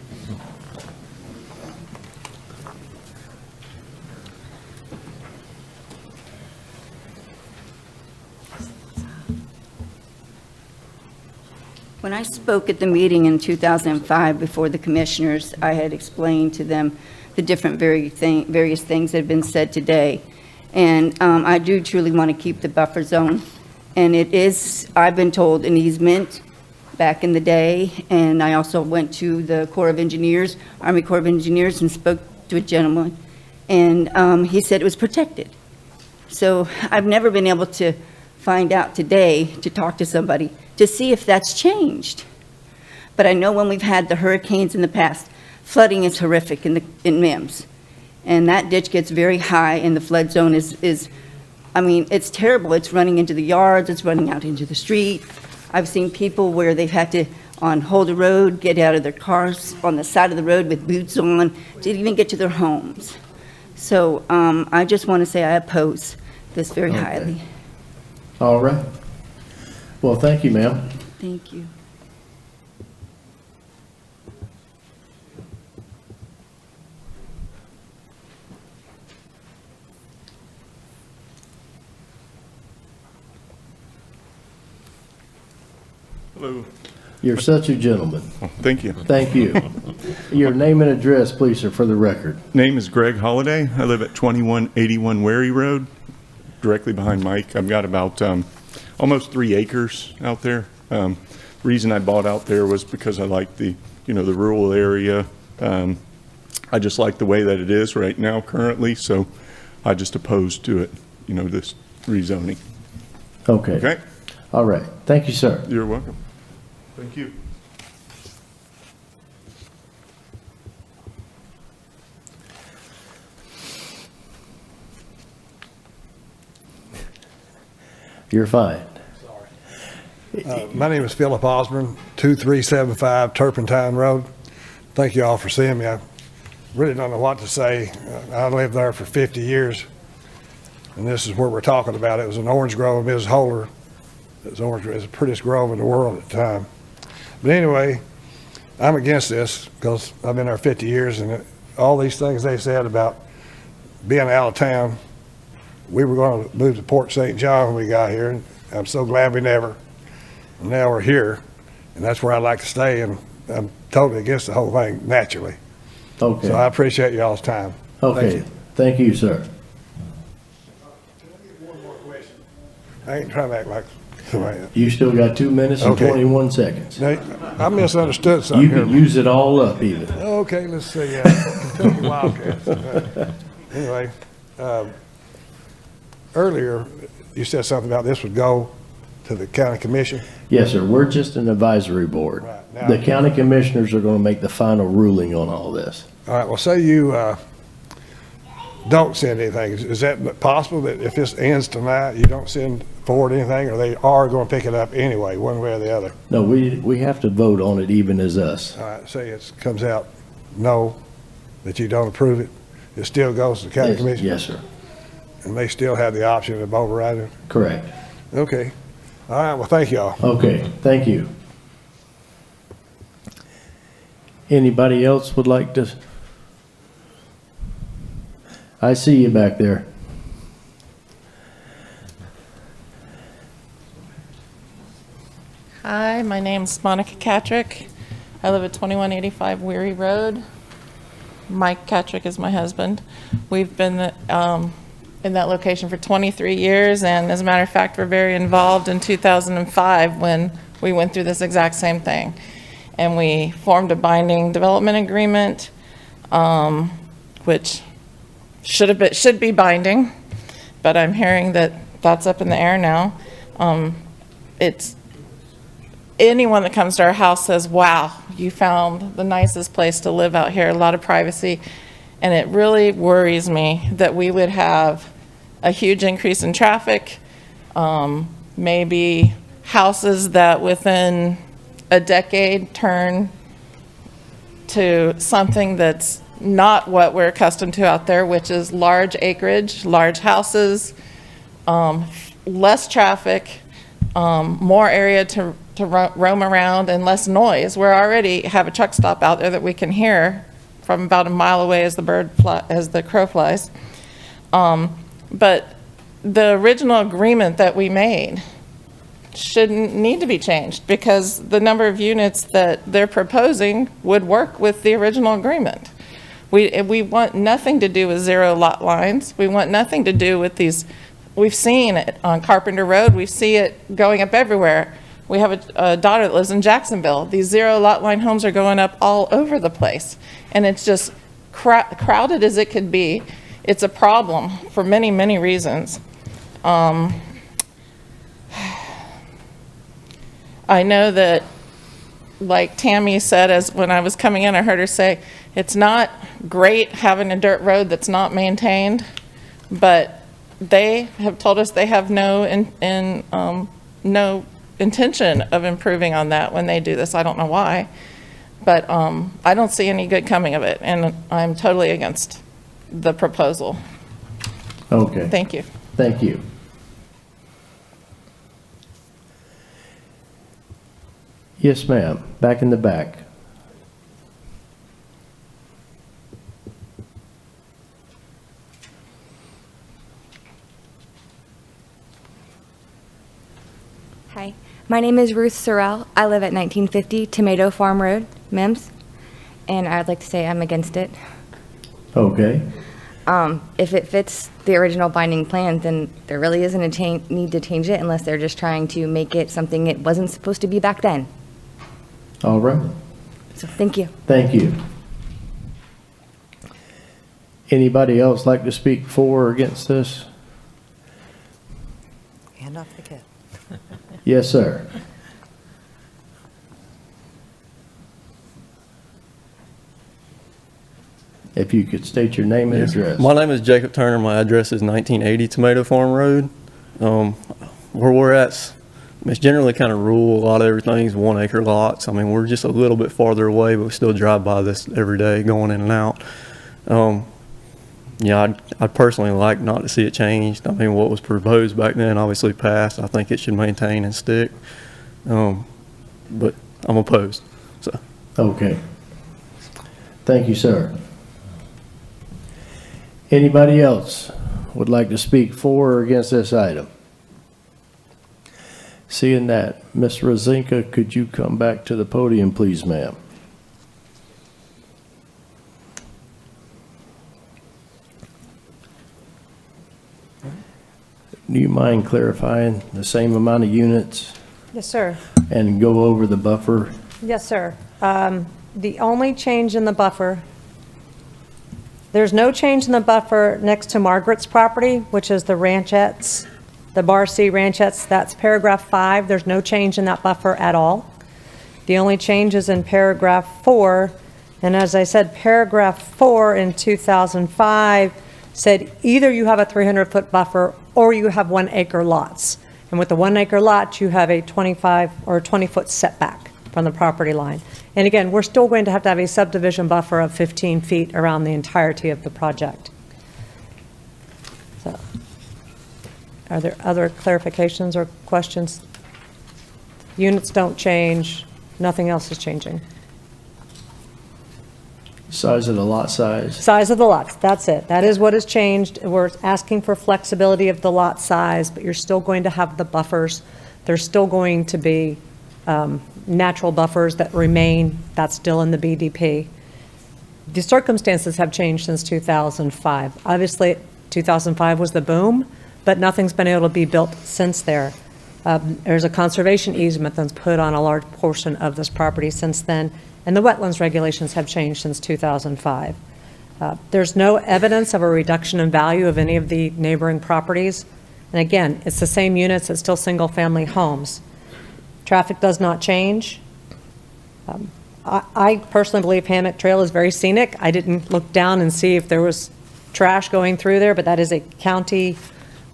When I spoke at the meeting in 2005 before the commissioners, I had explained to them the different various things that have been said today. And I do truly want to keep the buffer zone. And it is, I've been told, an easement back in the day. And I also went to the Corps of Engineers, Army Corps of Engineers, and spoke to a gentleman. And he said it was protected. So I've never been able to find out today, to talk to somebody, to see if that's changed. But I know when we've had the hurricanes in the past, flooding is horrific in Mims. And that ditch gets very high, and the flood zone is, I mean, it's terrible. It's running into the yards, it's running out into the street. I've seen people where they've had to, on Holder Road, get out of their cars on the side of the road with boots on to even get to their homes. So I just want to say I oppose this very highly. All right. Well, thank you, ma'am. Thank you. Hello. You're such a gentleman. Thank you. Thank you. Your name and address, please, sir, for the record. Name is Greg Holliday. I live at 2181 Wary Road, directly behind Mike. I've got about almost 3 acres out there. Reason I bought out there was because I like the rural area. I just like the way that it is right now currently, so I just opposed to it, this rezoning. Okay. Okay? All right. Thank you, sir. You're welcome. Thank you. You're fine. My name is Philip Osborne, 2375 Turpentine Road. Thank you all for seeing me. I really don't know what to say. I lived there for 50 years, and this is where we're talking about. It was an orange grove, Mrs. Holder. It was the prettiest grove in the world at the time. But anyway, I'm against this because I've been there 50 years, and all these things they said about being out of town, we were going to move to Port St. John when we got here, and I'm so glad we never. And now we're here, and that's where I'd like to stay, and I'm totally against the whole thing, naturally. Okay. So I appreciate y'all's time. Okay. Thank you, sir. I ain't trying to act like somebody else. You still got 2 minutes and Okay. 21 seconds. Now, I misunderstood something You here. can use it all up even. Okay, let's see. Kentucky Wildcats. Anyway, earlier you said something about this would go to the county commission. Yes, sir. We're just an advisory board. Right. Now- The county commissioners are going to make the final ruling on all this. All right. Well, say you don't send anything. Is that possible that if this ends tonight, you don't send forward anything, or they are going to pick it up anyway, one way or the other? No, we have to vote on it even as us. All right. Say it comes out no, that you don't approve it. It still goes to the county commission. Yes, sir. And they still have the option of overriding. Correct. Okay. All right. Well, thank y'all. Okay, thank you. Anybody else would like to? I see you back there. Hi, my name's Monica Catrick. I live at 2185 Weary Road. Mike Catrick is my husband. We've been in that location for 23 years, and as a matter of fact, we're very involved in 2005 when we went through this exact same thing. And we formed a binding development agreement, which should be binding, but I'm hearing that that's up in the air now. It's anyone that comes to our house says, wow, you found the nicest place to live out here, a lot of privacy. And it really worries me that we would have a huge increase in traffic, maybe houses that within a decade turn to something that's not what we're accustomed to out there, which is large acreage, large houses, less traffic, more area to roam around, and less noise. We already have a truck stop out there that we can hear from about a mile away as the crow flies. But the original agreement that we made shouldn't need to be changed because the number of units that they're proposing would work with the original agreement. We want nothing to do with zero lot lines. We want nothing to do with these. We've seen it on Carpenter Road. We see it going up everywhere. We have a daughter that lives in Jacksonville. These zero lot line homes are going up all over the place. And it's just crowded as it could be. It's a problem for many, many reasons. I know that, like Tammy said, as when I was coming in, I heard her say, it's not great having a dirt road that's not maintained, but they have told us they have no intention of improving on that when they do this. I don't know why, but I don't see any good coming of it, and I'm totally against the proposal. Okay. Thank you. Thank you. Yes, ma'am. Back in the back. Hi, my name is Ruth Sorrell. I live at 1950 Tomato Farm Road, Mims, and I'd like to say I'm against it. Okay. If it fits the original binding plan, then there really isn't a need to change it unless they're just trying to make it something it wasn't supposed to be back then. All right. So thank you. Thank you. Anybody else like to speak for or against this? Hand off the kid. Yes, sir. If you could state your name and address. My name is Jacob Turner. My address is 1980 Tomato Farm Road. Where we're at, it's generally kind of rural. A lot of everything's 1 acre lots. I mean, we're just a little bit farther away, but we still drive by this every day going in and out. Yeah, I'd personally like not to see it changed. I mean, what was proposed back then obviously passed. I think it should maintain and stick. But I'm opposed. So. Okay. Thank you, sir. Anybody else would like to speak for or against this item? Seeing that, Ms. Rosinka, could you come back to the podium, please, ma'am? Do you mind clarifying the same amount of units Yes, sir. and go over the buffer? Yes, sir. The only change in the buffer, there's no change in the buffer next to Margaret's property, which is the ranchettes, the Bar C ranchettes. That's paragraph 5. There's no change in that buffer at all. The only change is in paragraph 4. And as I said, paragraph 4 in 2005 said either you have a 300-foot buffer or you have 1 acre lots. And with the 1 acre lot, you have a 25 or 20-foot setback from the property line. And again, we're still going to have a subdivision buffer of 15 feet around the entirety of the project. So, are there other clarifications or questions? Units don't change. Nothing else is changing. Size of the lot size? Size of the lots, that's it. That is what has changed. We're asking for flexibility of the lot size, but you're still going to have the buffers. There's still going to be natural buffers that remain. That's still in the BDP. The circumstances have changed since 2005. Obviously, 2005 was the boom, but nothing's been able to be built since there. There's a conservation easement that's put on a large portion of this property since then, and the wetlands regulations have changed since 2005. There's no evidence of a reduction in value of any of the neighboring properties. And again, it's the same units, it's still single-family homes. Traffic does not change. I personally believe Hammock Trail is very scenic. I didn't look down and see if there was trash going through there, but that is a county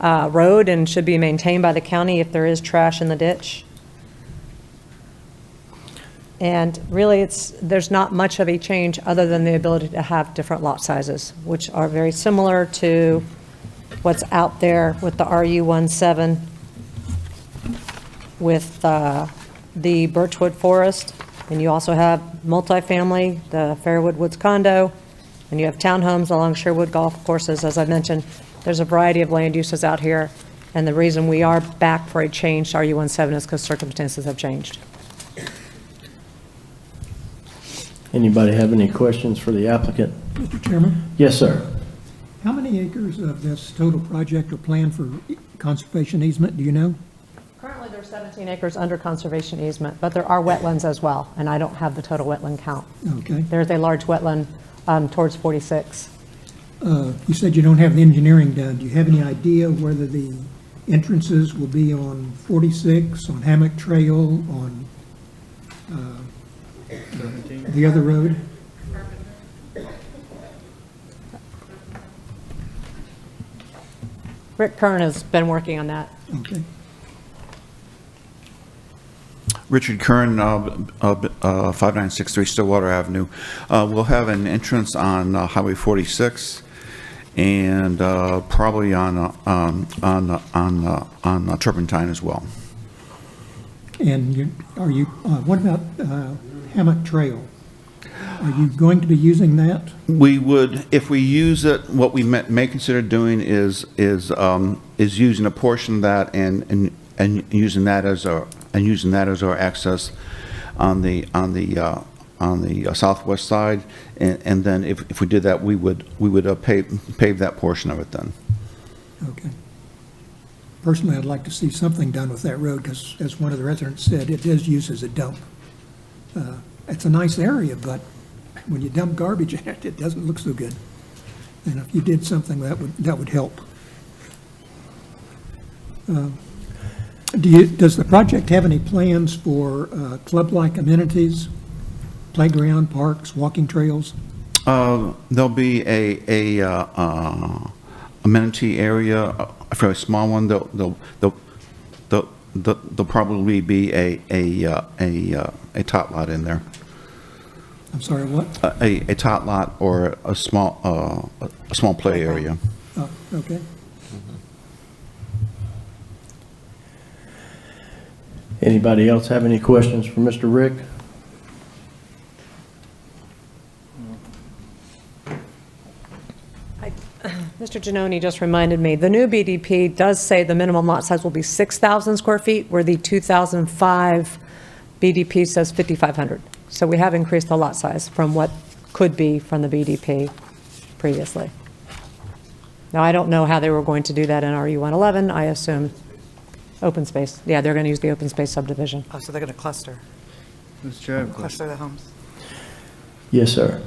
road and should be maintained by the county if there is trash in the ditch. And really, there's not much of a change other than the ability to have different lot sizes, which are very similar to what's out there with the RU17 with the Birchwood Forest. And you also have multifamily, the Fairwood Woods condo, and you have townhomes along Sherwood golf courses. As I mentioned, there's a variety of land uses out here. And the reason we are back for a change to RU17 is because circumstances have changed. Anybody have any questions for the applicant? Mr. Chairman? Yes, sir. How many acres of this total project are planned for conservation easement, do you know? Currently, there's 17 acres under conservation easement, but there are wetlands as well, and I don't have the total wetland count. Okay. There's a large wetland towards 46. You said you don't have the engineering done. Do you have any idea whether the entrances will be on 46, on Hammock Trail, on the other road? Rick Kern has been working on that. Okay. Richard Kern, 5963 Stillwater Avenue. We'll have an entrance on Highway 46 and probably on Turpentine as well. And what about Hammock Trail? Are you going to be using that? We would, if we use it, what we may consider doing is using a portion of that and and using that as our access on the southwest side, and then if we did that, we would pave that portion of it then. Okay. Personally, I'd like to see something done with that road, because as one of the residents said, it is used as a dump. It's a nice area, but when you dump garbage in it, it doesn't look so good. And if you did something, that would help. Does the project have any plans for club-like amenities, playground, parks, walking trails? There'll be a amenity area, a fairly small one. There'll probably be a tot lot in there. I'm sorry, what? A tot lot or a small play area. Oh, okay. Anybody else have any questions for Mr. Rick? Mr. Giannoni just reminded me, the new BDP does say the minimum lot size will be 6,000 square feet, where the 2005 BDP says 5,500. So we have increased the lot size from what could be from the BDP previously. Now, I don't know how they were going to do that in RU 111. I assume open space. Yeah, they're going to use the open space subdivision. Oh, so they're going to cluster, Mr. Chair, I have a cluster the homes. Yes, sir.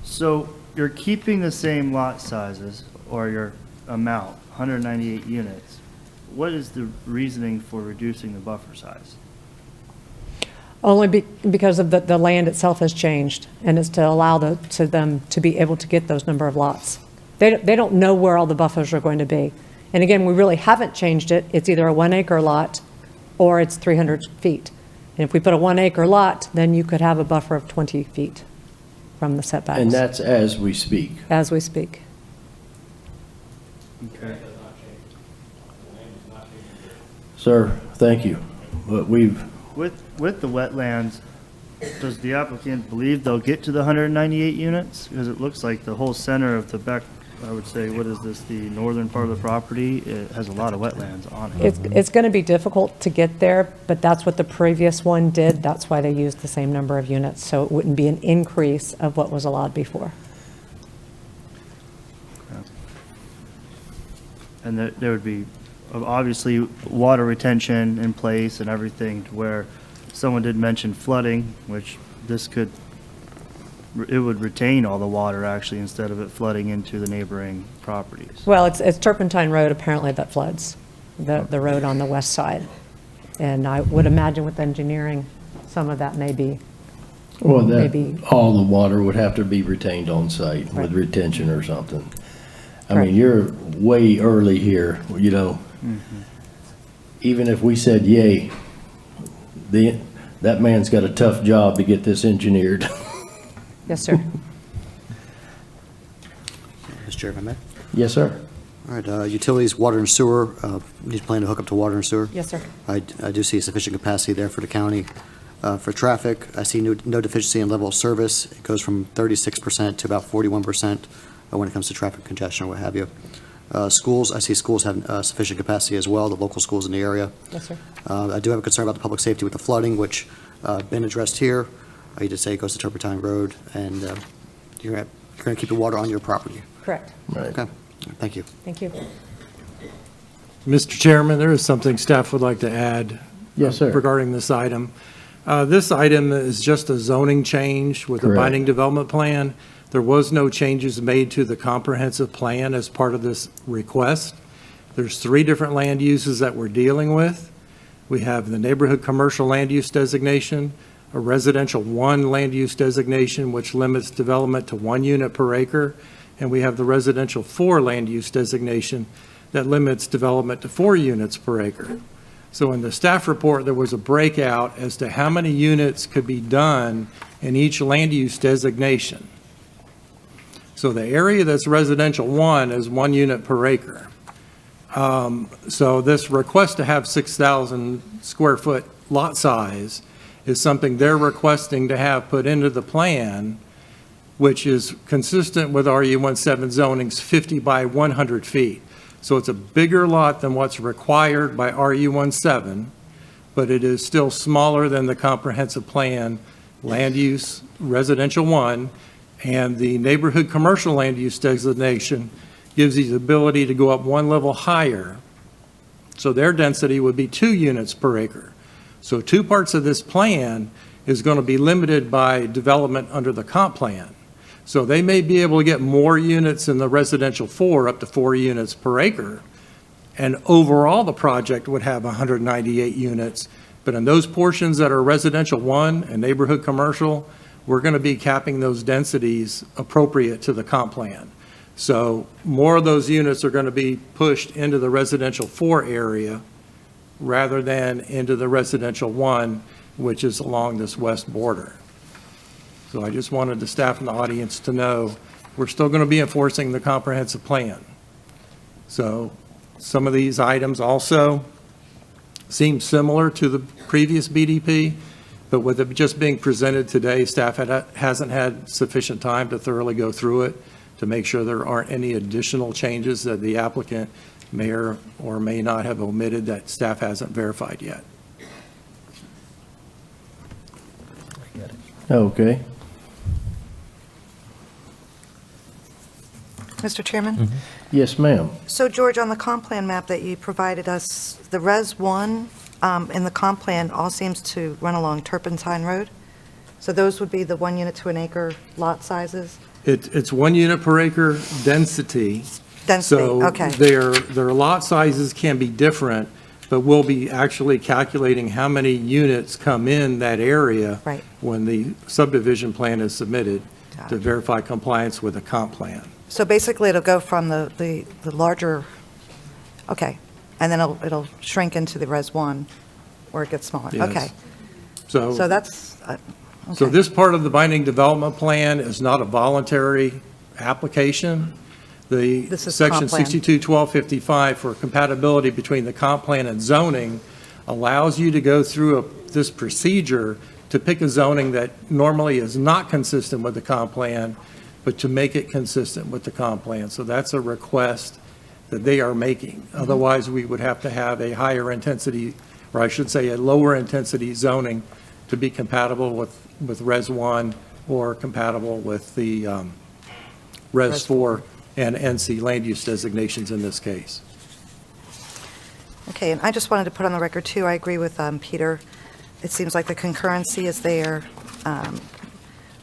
So you're keeping the same lot sizes or your amount, 198 units. What is the reasoning for reducing the buffer size? Only because of the land itself has changed, and it's to allow them to be able to get those number of lots. They don't know where all the buffers are going to be. And again, we really haven't changed it. It's either a 1 acre lot or it's 300 feet. And if we put a 1 acre lot, then you could have a buffer of 20 feet from the setbacks. And that's as we speak. As we speak. Okay. Sir, thank you. But we've... With the wetlands, does the applicant believe they'll get to the 198 units? Because it looks like the whole center of the back, I would say, what is this, the northern part of the property, it has a lot of wetlands on it. It's going to be difficult to get there, but that's what the previous one did. That's why they used the same number of units, so it wouldn't be an increase of what was allowed before. And there would be obviously water retention in place and everything, to where someone did mention flooding, which it would retain all the water actually, instead of it flooding into the neighboring properties. Well, it's Turpentine Road apparently that floods, the road on the west side. And I would imagine with engineering, some of that may be. Well, maybe all the water would have to be retained on site with retention or something. I mean, you're way early here, you know. Even if we said yay, that man's got a tough job to get this engineered. Yes, sir. Mr. Chair, if I may. Yes, sir. All right, utilities, water and sewer, need to plan to hook up to water and sewer? Yes, sir. I do see sufficient capacity there for the county. For traffic, I see no deficiency in level of service. It goes from 36% to about 41% when it comes to traffic congestion or what have you. Schools, I see schools have sufficient capacity as well, the local schools in the area. Yes, sir. I do have a concern about the public safety with the flooding, which been addressed here. You did say it goes to Turpentine Road, and you're going to keep the water on your property. Correct. Right. Okay, thank you. Thank you. Mr. Chairman, there is something staff would like to add. Yes, sir. Regarding this item. This item is just a zoning change with a Correct. binding development plan. There was no changes made to the comprehensive plan as part of this request. There's 3 different land uses that we're dealing with. We have the neighborhood commercial land use designation, a residential 1 land use designation, which limits development to 1 unit per acre, and we have the residential 4 land use designation that limits development to 4 units per acre. So in the staff report, there was a breakout as to how many units could be done in each land use designation. So the area that's residential 1 is 1 unit per acre. So this request to have 6,000 square foot lot size is something they're requesting to have put into the plan, which is consistent with RU 17 zoning's 50 by 100 feet. So it's a bigger lot than what's required by RU17, but it is still smaller than the comprehensive plan land use residential 1, and the neighborhood commercial land use designation gives you the ability to go up one level higher. So their density would be 2 units per acre. So 2 parts of this plan is going to be limited by development under the comp plan. So they may be able to get more units in the residential 4, up to 4 units per acre. And overall, the project would have 198 units. But in those portions that are residential 1 and neighborhood commercial, we're going to be capping those densities appropriate to the comp plan. So more of those units are going to be pushed into the residential 4 area rather than into the residential 1, which is along this west border. So I just wanted the staff and the audience to know we're still going to be enforcing the comprehensive plan. So some of these items also seem similar to the previous BDP, but with it just being presented today, staff hasn't had sufficient time to thoroughly go through it to make sure there aren't any additional changes that the applicant may or may not have omitted that staff hasn't verified yet. Okay. Mr. Chairman? Yes, ma'am. So George, on the comp plan map that you provided us, the Res 1 in the comp plan all seems to run along Turpentine Road. So those would be the 1 unit to an acre lot sizes? It's 1 unit per acre density. Density, okay. So their lot sizes can be different, but we'll be actually calculating how many units come in that area Right. when the subdivision plan is submitted to verify compliance with the comp plan. So basically, it'll go from the larger, okay, and then it'll shrink into the Res 1, where it gets smaller. Yes. Okay. So that's, So okay. this part of the binding development plan is not a voluntary application. This is Section comp plan. 62-1255 for compatibility between the comp plan and zoning allows you to go through this procedure to pick a zoning that normally is not consistent with the comp plan, but to make it consistent with the comp plan. So that's a request that they are making. Otherwise, we would have to have a higher intensity, or I should say a lower intensity zoning to be compatible with Res 1 or compatible with the Res 4 and NC land use designations in this case. Okay, and I just wanted to put on the record, too, I agree with Peter. It seems like the concurrency is there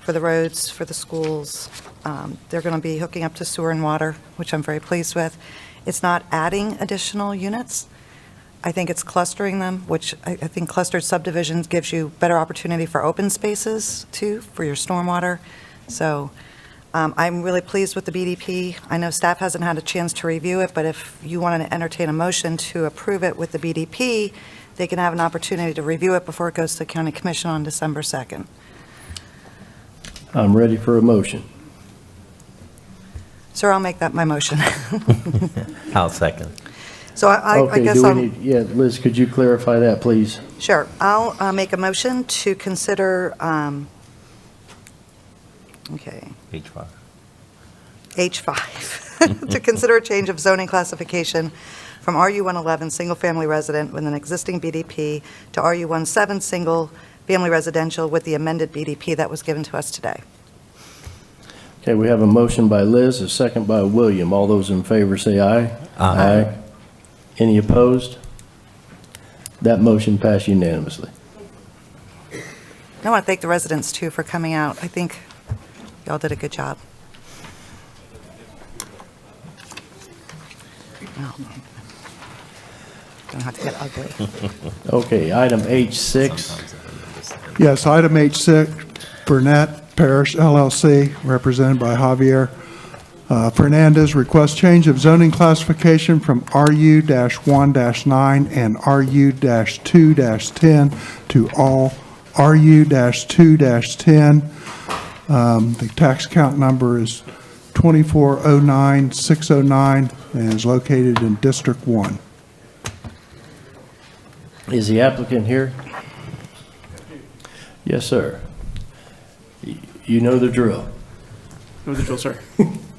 for the roads, for the schools. They're going to be hooking up to sewer and water, which I'm very pleased with. It's not adding additional units. I think it's clustering them, which I think clustered subdivisions gives you better opportunity for open spaces, too, for your stormwater. So I'm really pleased with the BDP. I know staff hasn't had a chance to review it, but if you wanted to entertain a motion to approve it with the BDP, they can have an opportunity to review it before it goes to County Commission on December 2nd. I'm ready for a motion. Sir, I'll make that my motion. I'll second. So I Okay, guess do we I'll, need, yeah, Liz, could you clarify that, please? sure, I'll make a motion to consider, okay, H5. H5, to consider a change of zoning classification from RU111 single-family resident with an existing BDP to RU17 single-family residential with the amended BDP that was given to us today. Okay, we have a motion by Liz, a second by William. All those in favor say aye. Aye. Any opposed? That motion passed unanimously. I want to thank the residents, too, for coming out. I think y'all did a good job. Oh, don't have to get ugly. Okay, item H6. Yes, item H6, Burnett Parish LLC, represented by Javier Fernandez, requests change of zoning classification from RU-1-9 and RU-2-10 to all RU-2-10. The tax count number is 2409609 and is located in District 1. Is the applicant here? Yes, sir. You know the drill. Know the drill, sir.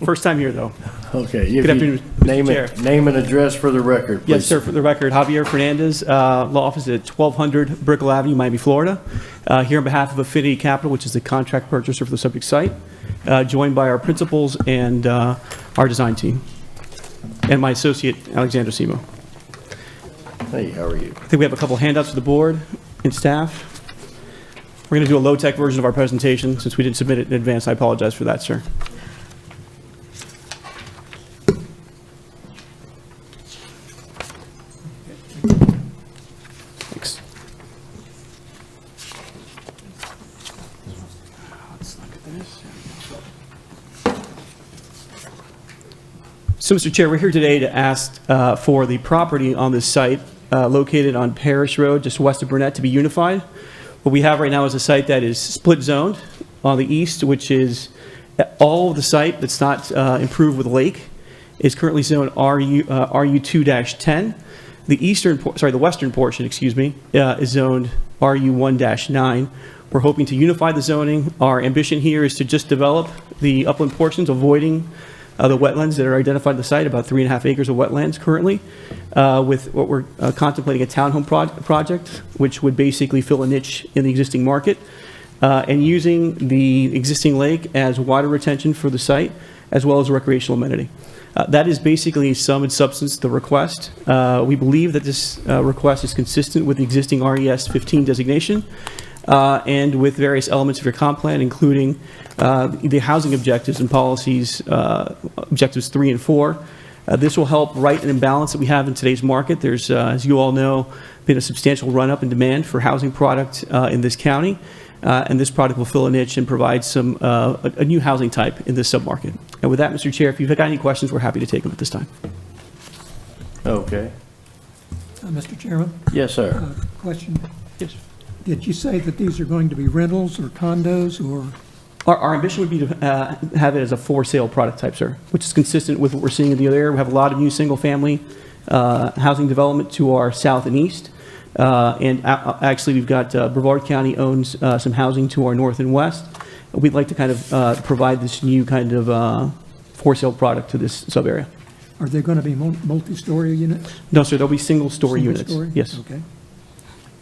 First time here, though. Okay. Good afternoon, Name and address for the record, please. Yes, sir. For the record, Javier Fernandez, law office at 1200 Brickell Avenue, Miami, Florida. Here on behalf of Affinity Capital, which is the contract purchaser for the subject site, joined by our principals and our design team, and my associate, Alexander Simo. Hey, how are you? I think we have a couple handouts for the board and staff. We're going to do a low-tech version of our presentation since we didn't submit it in advance. I apologize for that, sir. Thanks. Let's look at this. So, Mr. Chair, we're here today to ask for the property on this site located on Parish Road, just west of Burnett, to be unified. What we have right now is a site that is split zoned on the east, which is all of the site that's not improved with lake is currently zoned RU2-10. The western portion, is zoned RU1-9. We're hoping to unify the zoning. Our ambition here is to just develop the upland portions, avoiding the wetlands that are identified at the site, about 3.5 acres of wetlands currently, with what we're contemplating a townhome project, which would basically fill a niche in the existing market, and using the existing lake as water retention for the site, as well as a recreational amenity. That is basically sum and substance the request. We believe that this request is consistent with the existing RES 15 designation, and with various elements of your comp plan, including the housing objectives and policies, objectives 3 and 4. This will help right an imbalance that we have in today's market. There's, as you all know, been a substantial run-up in demand for housing product in this county, and this product will fill a niche and provide some a new housing type in this submarket. And with that, Mr. Chair, if you've got any questions, we're happy to take them at this time. Okay. Mr. Chairman? Yes, sir. Question. Yes. Did you say that these are going to be rentals or condos or? Our ambition would be to have it as a for-sale product type, sir, which is consistent with what we're seeing in the other area. We have a lot of new single-family housing development to our south and east. And actually, we've got Brevard County owns some housing to our north and west. We'd like to kind of provide this new kind of for-sale product to this sub-area. Are they going to be multi-story units? No, sir, there'll be single-story units. Single-story? Yes. Okay.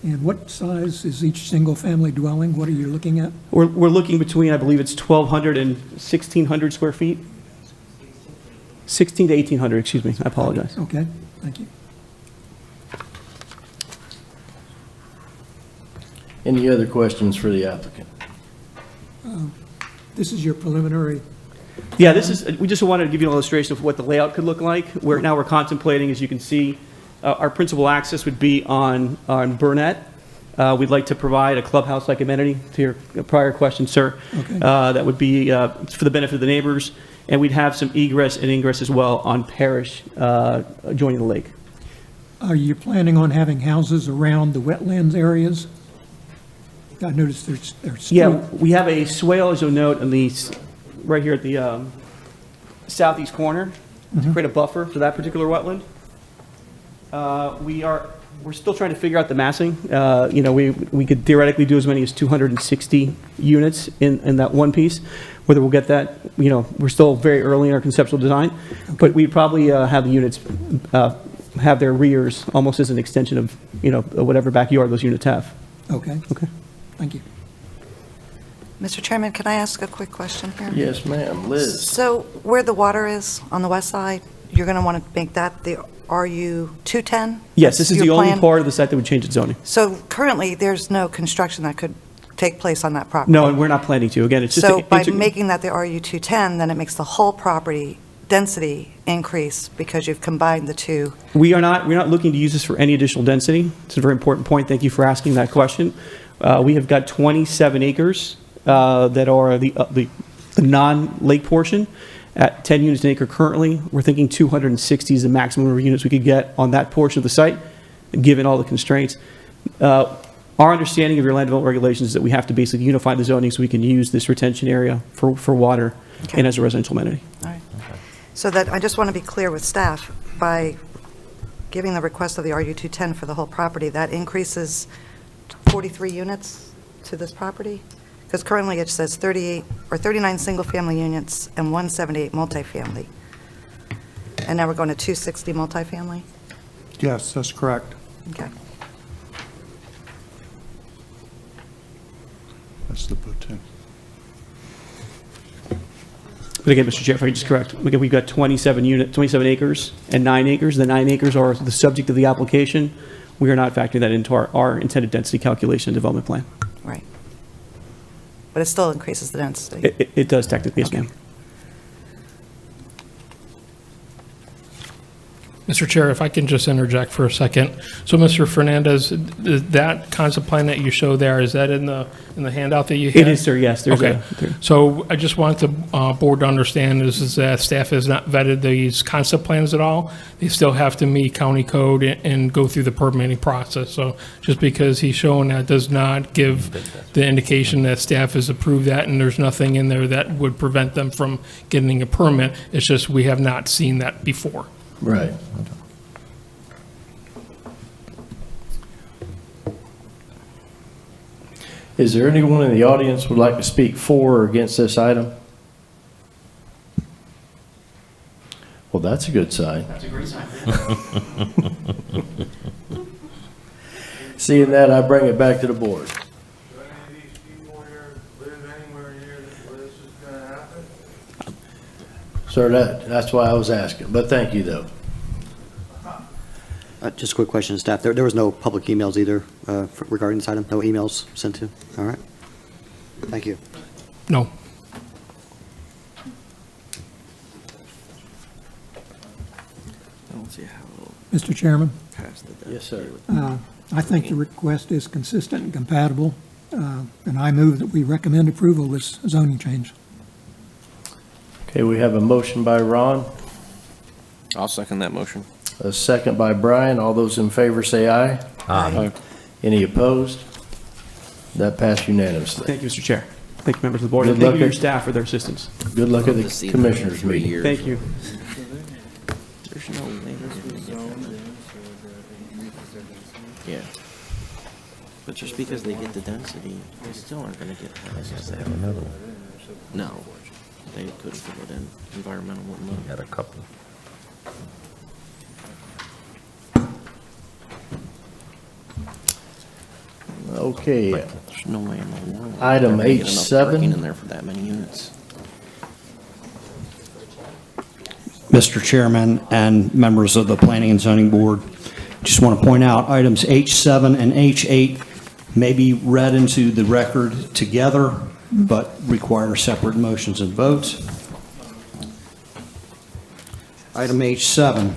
And what size is each single-family dwelling? What are you looking at? We're looking between, I believe it's 1,200 and 1,600 square feet. 16 to 1,800, excuse me. I apologize. Okay, thank you. Any other questions for the applicant? This is your preliminary. Yeah, we just wanted to give you an illustration of what the layout could look like. Now we're contemplating, as you can see, our principal access would be on Burnett. We'd like to provide a clubhouse-like amenity to your prior question, sir. Okay. That would be for the benefit of the neighbors. And we'd have some egress and ingress as well on Parish adjoining the lake. Are you planning on having houses around the wetlands areas? I noticed there's. Yeah, we have a swale, as you'll note, right here at the southeast corner to create a buffer for that particular wetland. We're still trying to figure out the massing. We could theoretically do as many as 260 units in that one piece. Whether we'll get that, we're still very early in our conceptual design, but we'd probably have the units have their rears almost as an extension of, whatever backyard those units have. Okay. Okay. Thank you. Mr. Chairman, can I ask a quick question here? Yes, ma'am. Liz. So where the water is on the west side, you're going to want to make that the RU 210? Yes, this is Your the only plan? part of the site that would change its zoning. So currently, there's no construction that could take place on that property? No, and we're not planning to. Again, it's just So a- by it's a- making that the RU 210, then it makes the whole property density increase because you've combined the two. We're not looking to use this for any additional density. It's a very important point. Thank you for asking that question. We have got 27 acres that are the non-lake portion at 10 units an acre currently. We're thinking 260 is the maximum number of units we could get on that portion of the site, given all the constraints. Our understanding of your land development regulations is that we have to basically unify the zoning so we can use this retention area for water and as a residential amenity. All right. So that, I just want to be clear with staff, by giving the request of the RU 210 for the whole property, that increases 43 units to this property? Because currently it says 38 or 39 single-family units and 178 multifamily. And now we're going to 260 multifamily? Yes, that's correct. Okay. That's the potential. But again, Mr. Chair, if I could just correct, again, we've got 27 acres and 9 acres. The 9 acres are the subject of the application. We are not factoring that into our intended density calculation and development plan. Right. But it still increases the density. It does technically, yes, ma'am. Mr. Chair, if I can just interject for a second. So, Mr. Fernandez, that concept plan that you show there, is that in the handout that you had? It is, sir, yes. There's Okay. So I just want the board to understand is that staff has not vetted these concept plans at all. They still have to meet county code and go through the permitting process. So just because he's showing that does not give the indication that staff has approved that, and there's nothing in there that would prevent them from getting a permit. It's just we have not seen that before. Right. Is there anyone in the audience who would like to speak for or against this item? Well, that's a good sign. That's a great sign. Seeing that, I bring it back to the board. Sir, that's why I was asking, but thank you, though. Just a quick question to staff. There was no public emails either regarding this item? No emails sent to? All right. Thank you. No. Mr. Chairman, Yes, sir. I think the request is consistent and compatible, and I move that we recommend approval of this zoning change. Okay, we have a motion by Ron, I'll second that motion. a second by Brian. All those in favor say aye. Aye. Any opposed? That passed unanimously. Thank you, Mr. Chair. Thank you, members of the board, Good and thank luck you to your at- staff for their assistance. Good luck at To the see them commissioners in 3 meeting. years. Thank you. There's no way they're gonna get that. Yeah. But just because they get the density, they still aren't gonna get that. It's just they have another one. No, they couldn't fill it in. Environmental wouldn't let them. Got a couple. Okay, There's no way in the world. Item they're gonna get enough H7. parking in there for that many units. Mr. Chairman and members of the Planning and Zoning Board, just want to point out items H7 and H8 may be read into the record together, but require separate motions and votes. Item H7,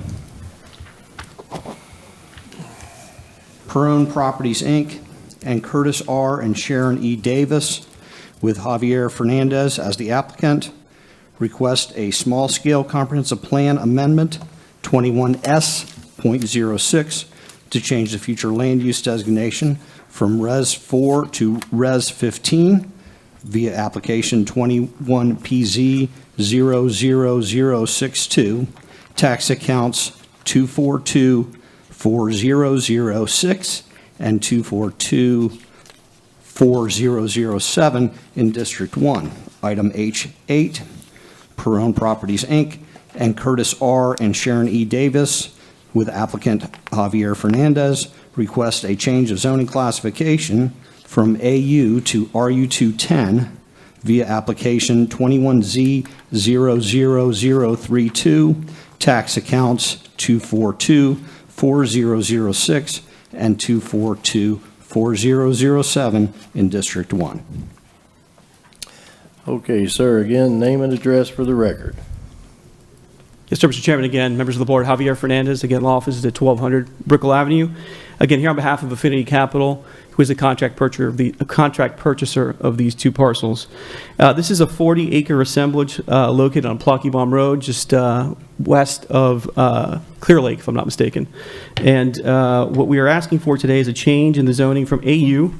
Perone Properties, Inc., and Curtis R. and Sharon E. Davis, with Javier Fernandez as the applicant, request a small-scale comprehensive plan amendment, 21S.06, to change the future land use designation from Res 4 to Res 15 via application 21PZ 00062, tax accounts 2424006 and 2424007 in District 1. Item H8, Perone Properties, Inc., and Curtis R. and Sharon E. Davis, with applicant Javier Fernandez, request a change of zoning classification from AU to RU210 via application 21Z00032, tax accounts 2424006 and 2424007 in District 1. Okay, sir, again, name and address for the record. Yes, sir, Mr. Chairman, again, members of the board, Javier Fernandez, again, law office is at 1200 Brickell Avenue. Again, here on behalf of Affinity Capital, who is a contract purchaser of these two parcels. This is a 40-acre assemblage located on Plocky-Baum Road, just west of Clear Lake, if I'm not mistaken. And what we are asking for today is a change in the zoning from AU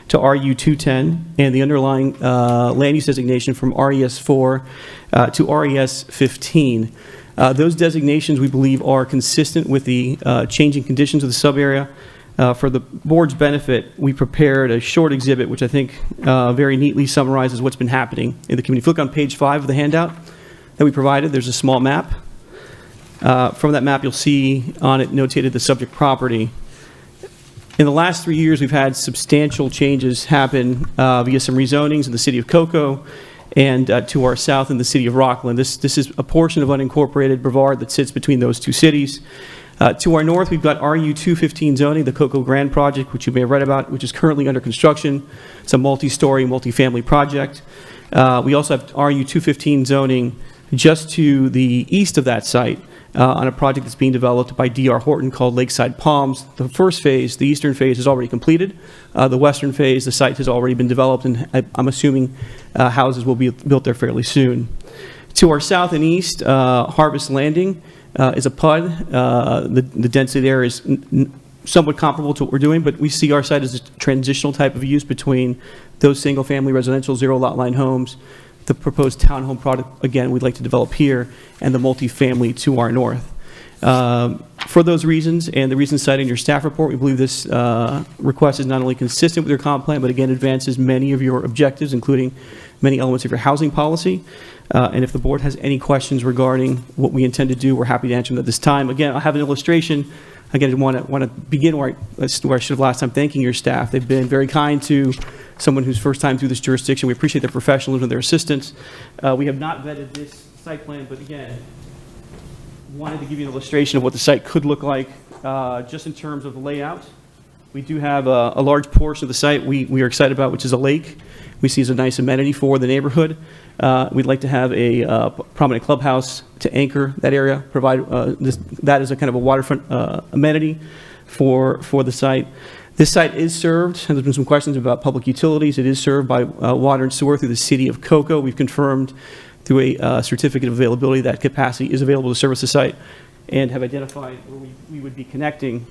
to RU210 and the underlying land use designation from RES4 to RES15. Those designations, we believe, are consistent with the changing conditions of the sub-area. For the board's benefit, we prepared a short exhibit, which I think very neatly summarizes what's been happening in the community. If you look on page 5 of the handout that we provided, there's a small map. From that map, you'll see on it notated the subject property. In the last 3 years, we've had substantial changes happen via some rezonings in the city of Cocoa and to our south in the city of Rockland. This is a portion of unincorporated Brevard that sits between those two cities. To our north, we've got RU 215 zoning, the Cocoa Grand project, which you may have read about, which is currently under construction. It's a multi-story, multi-family project. We also have RU 215 zoning just to the east of that site on a project that's being developed by D.R. Horton called Lakeside Palms. The first phase, the eastern phase, is already completed. The western phase, the site has already been developed, and I'm assuming houses will be built there fairly soon. To our south and east, Harvest Landing is a PUD. The density there is somewhat comparable to what we're doing, but we see our site as a transitional type of use between those single-family residential zero-lot line homes, the proposed townhome product, again, we'd like to develop here, and the multifamily to our north. For those reasons, and the reasons cited in your staff report, we believe this request is not only consistent with your comp plan, but again advances many of your objectives, including many elements of your housing policy. And if the board has any questions regarding what we intend to do, we're happy to answer them at this time. Again, I'll have an illustration. Again, I want to begin where I should have last time, thanking your staff. They've been very kind to someone who's first time through this jurisdiction. We appreciate their professionalism and their assistance. We have not vetted this site plan, but again, wanted to give you an illustration of what the site could look like just in terms of the layout. We do have a large portion of the site we are excited about, which is a lake. We see as a nice amenity for the neighborhood. We'd like to have a prominent clubhouse to anchor that area, provide that as a kind of a waterfront amenity for the site. This site is served, and there's been some questions about public utilities. It is served by water and sewer through the city of Cocoa. We've confirmed through a certificate of availability that capacity is available to service the site, and have identified where we would be connecting,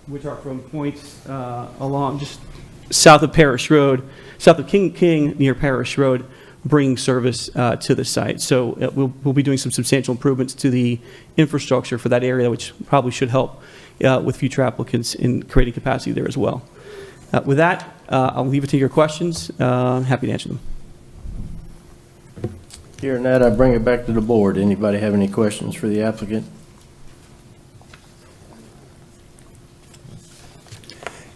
which are from points along just south of Parish Road, south of King near Parish Road, bringing service to the site. So we'll be doing some substantial improvements to the infrastructure for that area, which probably should help with future applicants in creating capacity there as well. With that, I'll leave it to your questions. I'm happy to answer them. Hearing that, I bring it back to the board. Anybody have any questions for the applicant?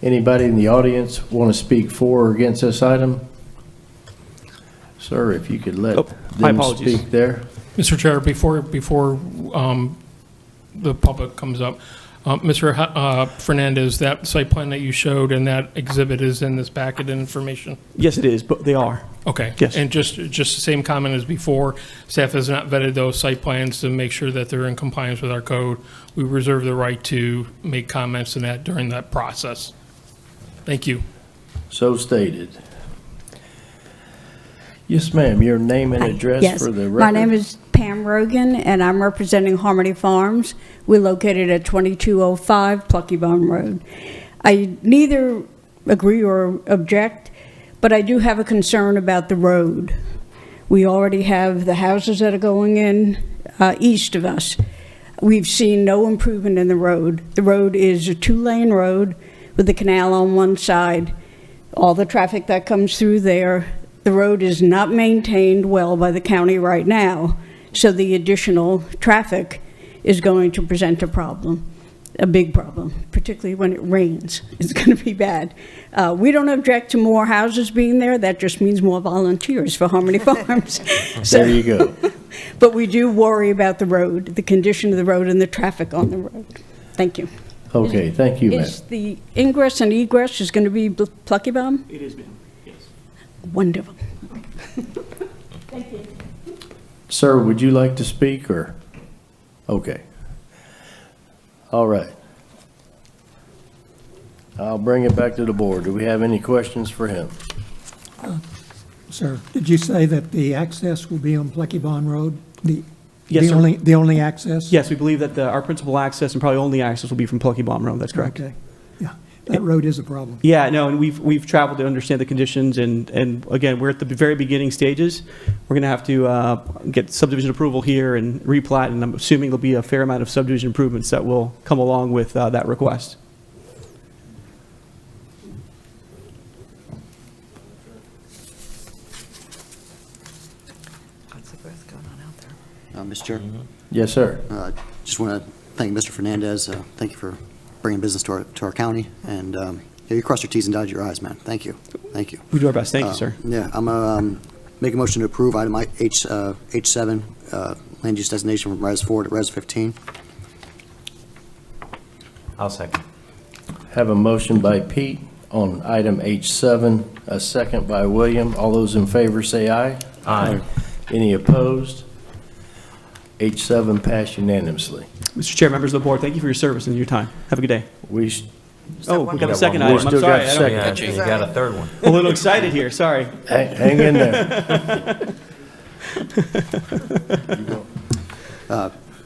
Anybody in the audience want to speak for or against this item? Sir, if you could let them speak there. Mr. Chair, before the public comes up, Mr. Fernandez, that site plan that you showed and that exhibit is in this packet of information? Yes, it is, but they are. Okay. Yes. And just the same comment as before, staff has not vetted those site plans to make sure that they're in compliance with our code. We reserve the right to make comments on that during that process. Thank you. So stated. Yes, ma'am. Your name and address for the record. My name is Pam Rogan, and I'm representing Harmony Farms. We're located at 2205 Plucky Bum Road. I neither agree or object, but I do have a concern about the road. We already have the houses that are going in east of us. We've seen no improvement in the road. The road is a 2-lane road with the canal on one side, all the traffic that comes through there. The road is not maintained well by the county right now, so the additional traffic is going to present a problem, a big problem, particularly when it rains. It's going to be bad. We don't object to more houses being there. That just means more volunteers for Harmony Farms. So, there you go. But we do worry about the road, the condition of the road and the traffic on the road. Thank you. Okay, thank you, ma'am. Is the ingress and egress is going to be Plucky Bum? It is, ma'am. Yes. Wonderful. Thank you. Sir, would you like to speak or? Okay. All right. I'll bring it back to the board. Do we have any questions for him? Sir, did you say that the access will be on Plucky Bond Road? Yes, sir. The only access? Yes, we believe that our principal access and probably only access will be from Plucky Bomb Road. That's correct. Okay. Yeah, that road is a problem. Yeah, no, and we've traveled to understand the conditions, and again, we're at the very beginning stages. We're going to have to get subdivision approval here and replat, and I'm assuming there'll be a fair amount of subdivision improvements that will come along with that request. Mr. Chair, Yes, sir. just want to thank Mr. Fernandez. Thank you for bringing business to our county, and you crossed your T's and dotted your I's, man. Thank you. Thank you. We do our best. Thank you, sir. Yeah, I'm make a motion to approve item H7, land use designation from Res 4 to Res 15. I'll second. Have a motion by Pete on item H7, a second by William. All those in favor say aye. Aye. Any opposed? H7 passed unanimously. Mr. Chair, members of the board, thank you for your service and your time. Have a good day. Oh, we got a second more. item. I'm Still sorry. got a I don't- second. You got a third one. A little excited here. Sorry. Hang in there.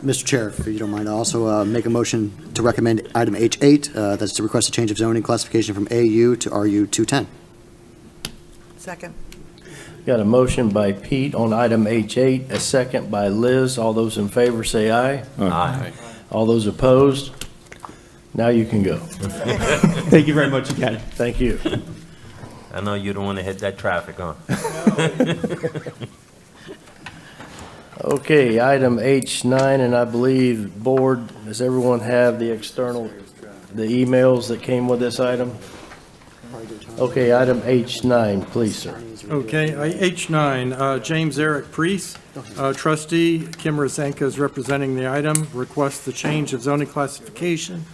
Mr. Chair, if you don't mind, I'll also make a motion to recommend item H8, that's to request a change of zoning classification from AU to RU 210. Second. Got a motion by Pete on item H8, a second by Liz. All those in favor say aye. Aye. All those opposed? Now you can go. Thank you very much again. Thank you. I know you don't want to hit that traffic, huh? Okay, item H9, and I believe, board, does everyone have the the emails that came with this item? Okay, item H9, please, sir. Okay, H9, James Eric Priest, trustee, Kim Rosenka is representing the item, requests the change of zoning classification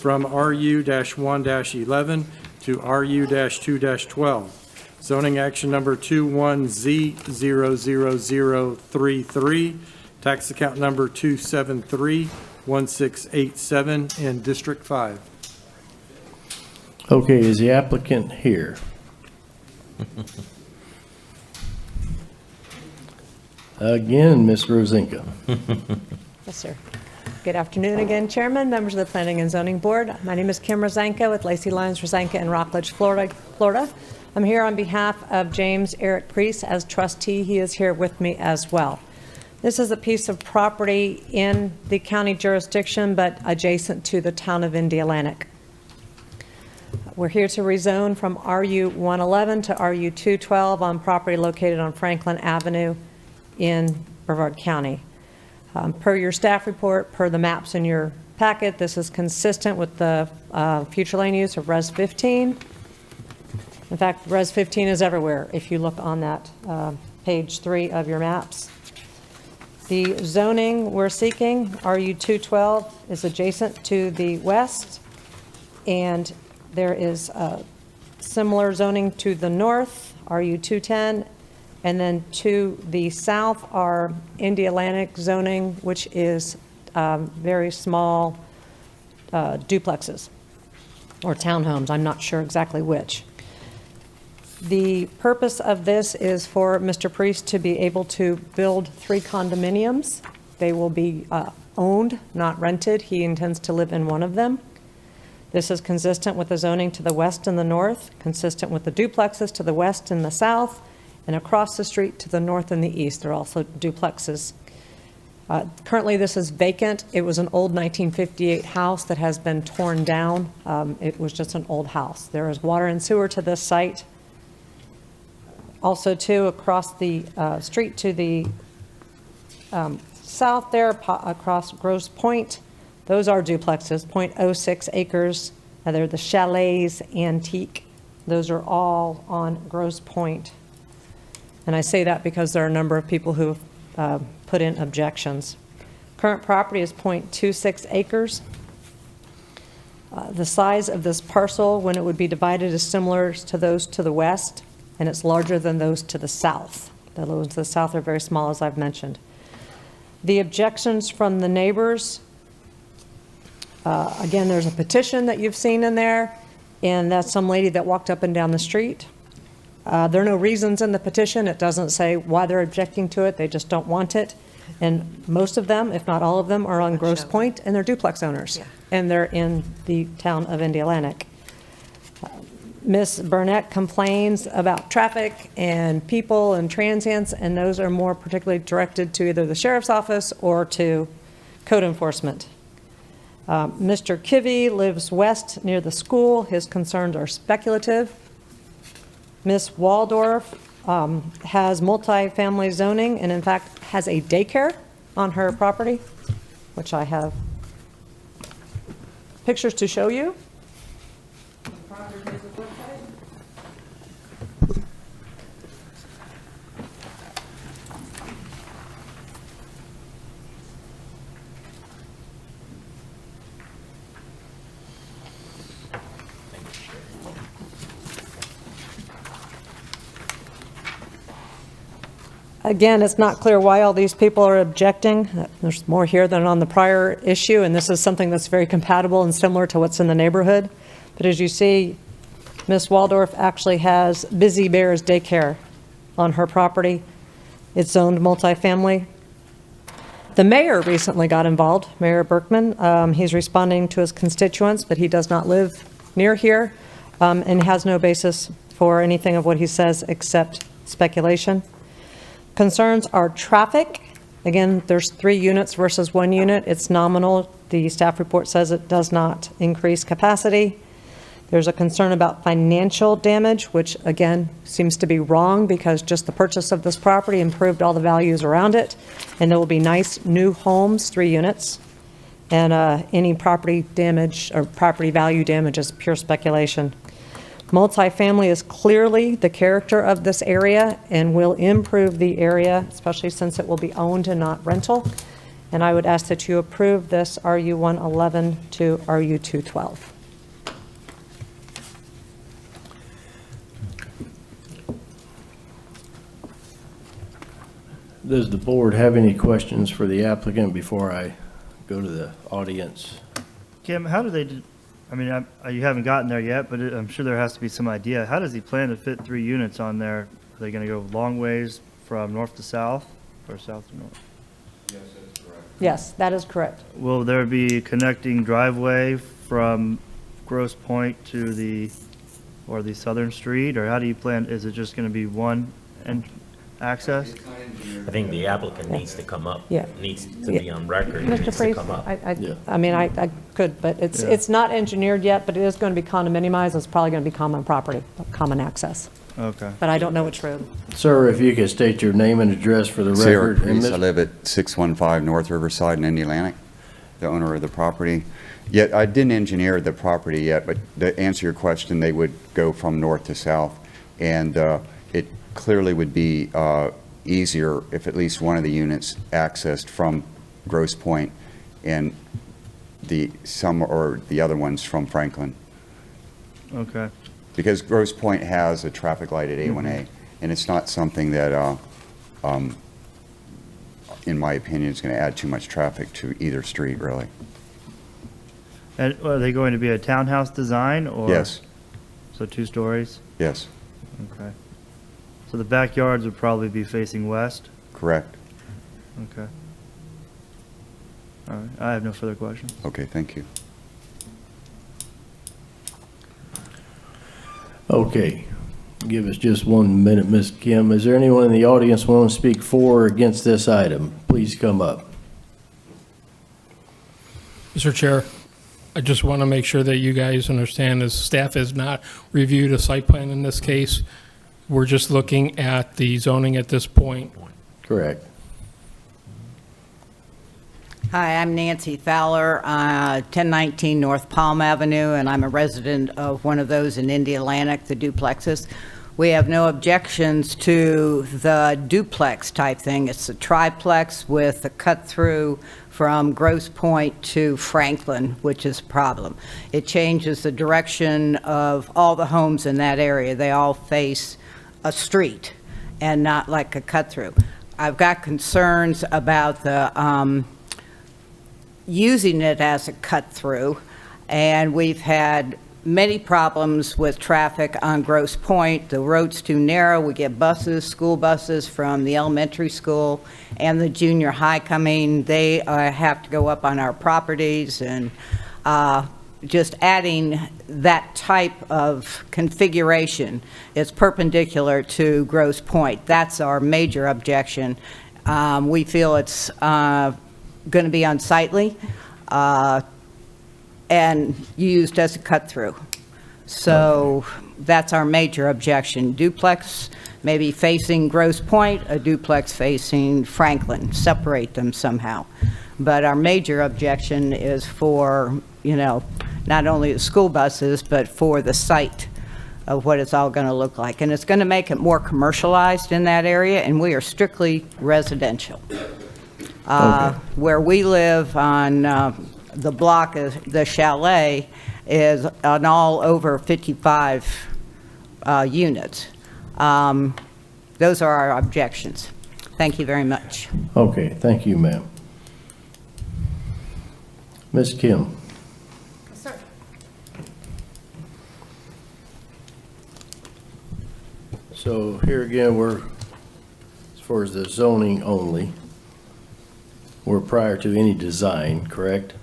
from RU-1-11 to RU-2-12. Zoning action number 21Z00033, tax account number 2731687 in District 5. Okay, is the applicant here? Again, Ms. Rosenka. Yes, sir. Good afternoon again, Chairman, members of the Planning and Zoning Board. My name is Kim Rosenka with Lacey Lyons Rosenka in Rockledge, Florida. I'm here on behalf of James Eric Priest as trustee. He is here with me as well. This is a piece of property in the county jurisdiction, but adjacent to the town of Indialantic. We're here to rezone from RU 111 to RU 212 on property located on Franklin Avenue in Brevard County. Per your staff report, per the maps in your packet, this is consistent with the future land use of Res 15. In fact, Res 15 is everywhere if you look on that page 3 of your maps. The zoning we're seeking, RU 212, is adjacent to the west, and there is similar zoning to the north, RU 210, and then to the south are Indialantic zoning, which is very small duplexes or townhomes. I'm not sure exactly which. The purpose of this is for Mr. Priest to be able to build 3 condominiums. They will be owned, not rented. He intends to live in one of them. This is consistent with the zoning to the west and the north, consistent with the duplexes to the west and the south, and across the street to the north and the east. There are also duplexes. Currently, this is vacant. It was an old 1958 house that has been torn down. It was just an old house. There is water and sewer to this site. Also, too, across the street to the south there, across Grosse Pointe, those are duplexes, 0.06 acres. They're the Chalets Antique. Those are all on Grosse Pointe. And I say that because there are a number of people who have put in objections. Current property is 0.26 acres. The size of this parcel, when it would be divided, is similar to those to the west, and it's larger than those to the south. Those to the south are very small, as I've mentioned. The objections from the neighbors, again, there's a petition that you've seen in there, and that's some lady that walked up and down the street. There are no reasons in the petition. It doesn't say why they're objecting to it. They just don't want it. And most of them, if not all of them, are on Grosse Pointe, and they're duplex owners. Yeah. And they're in the town of Indialantic. Ms. Burnett complains about traffic and people and transients, and those are more particularly directed to either the sheriff's office or to code enforcement. Mr. Kivy lives west near the school. His concerns are speculative. Ms. Waldorf has multifamily zoning and in fact has a daycare on her property, which I have pictures to show you. Again, it's not clear why all these people are objecting. There's more here than on the prior issue, and this is something that's very compatible and similar to what's in the neighborhood. But as you see, Ms. Waldorf actually has Busy Bears Daycare on her property. It's zoned multifamily. The mayor recently got involved, Mayor Berkman. He's responding to his constituents, but he does not live near here and has no basis for anything of what he says except speculation. Concerns are traffic. Again, there's 3 units versus 1 unit. It's nominal. The staff report says it does not increase capacity. There's a concern about financial damage, which again seems to be wrong because just the purchase of this property improved all the values around it. And there will be nice new homes, 3 units. And any property damage or property value damage is pure speculation. Multifamily is clearly the character of this area and will improve the area, especially since it will be owned and not rental. And I would ask that you approve this RU 111 to RU 212. Does the board have any questions for the applicant before I go to the audience? Kim, how do they, I mean, you haven't gotten there yet, but I'm sure there has to be some idea. How does he plan to fit 3 units on there? Are they going to go long ways from north to south or south to north? Yes, that's correct. Yes, that is correct. Will there be connecting driveway from Grosse Point to the southern street, or how do you plan, is it just going to be one access? I think the applicant needs to come up. Yeah. Needs to be on record. Mr. Needs to Freeze, come up. I mean, I could, but it's not engineered yet, but it is going to be condominiumized. It's probably going to be common property, common access. Okay. But I don't know which road. Sir, if you could state your name and address for the Sarah record. Priest, And I live at 615 North Riverside in Indiana, the owner of the property. Yet, I didn't engineer the property yet, but to answer your question, they would go from north to south. And it clearly would be easier if at least one of the units accessed from Grosse Point and the other ones from Franklin. Okay. Because Grosse Point has a traffic light at A1A, and it's not something that, in my opinion, is going to add too much traffic to either street, really. And are they going to be a townhouse design or? Yes. So 2 stories? Yes. Okay. So the backyards would probably be facing west? Correct. Okay. All right. I have no further questions. Okay, thank you. Okay. Give us just 1 minute, Ms. Kim. Is there anyone in the audience who wants to speak for or against this item? Please come up. Mr. Chair, I just want to make sure that you guys understand as staff has not reviewed a site plan in this case. We're just looking at the zoning at this point. Correct. Hi, I'm Nancy Fowler, 1019 North Palm Avenue, and I'm a resident of one of those in Indialantic, the duplexes. We have no objections to the duplex type thing. It's a triplex with a cut-through from Grosse Point to Franklin, which is a problem. It changes the direction of all the homes in that area. They all face a street and not like a cut-through. I've got concerns about the using it as a cut-through, and we've had many problems with traffic on Grosse Point. The road's too narrow. We get buses, school buses from the elementary school and the junior high coming. They have to go up on our properties, and just adding that type of configuration is perpendicular to Grosse Point. That's our major objection. We feel it's going to be unsightly and used as a cut-through. So that's our major objection. Duplex maybe facing Grosse Pointe, a duplex facing Franklin, separate them somehow. But our major objection is for, not only the school buses, but for the site of what it's all going to look like. And it's going to make it more commercialized in that area, and we are strictly residential. Where we live on the block of the chalet is on all over 55 units. Those are our objections. Thank you very much. Okay, thank you, ma'am. Ms. Kim? Yes, sir. So here again, as far as the zoning only, we're prior to any design, correct?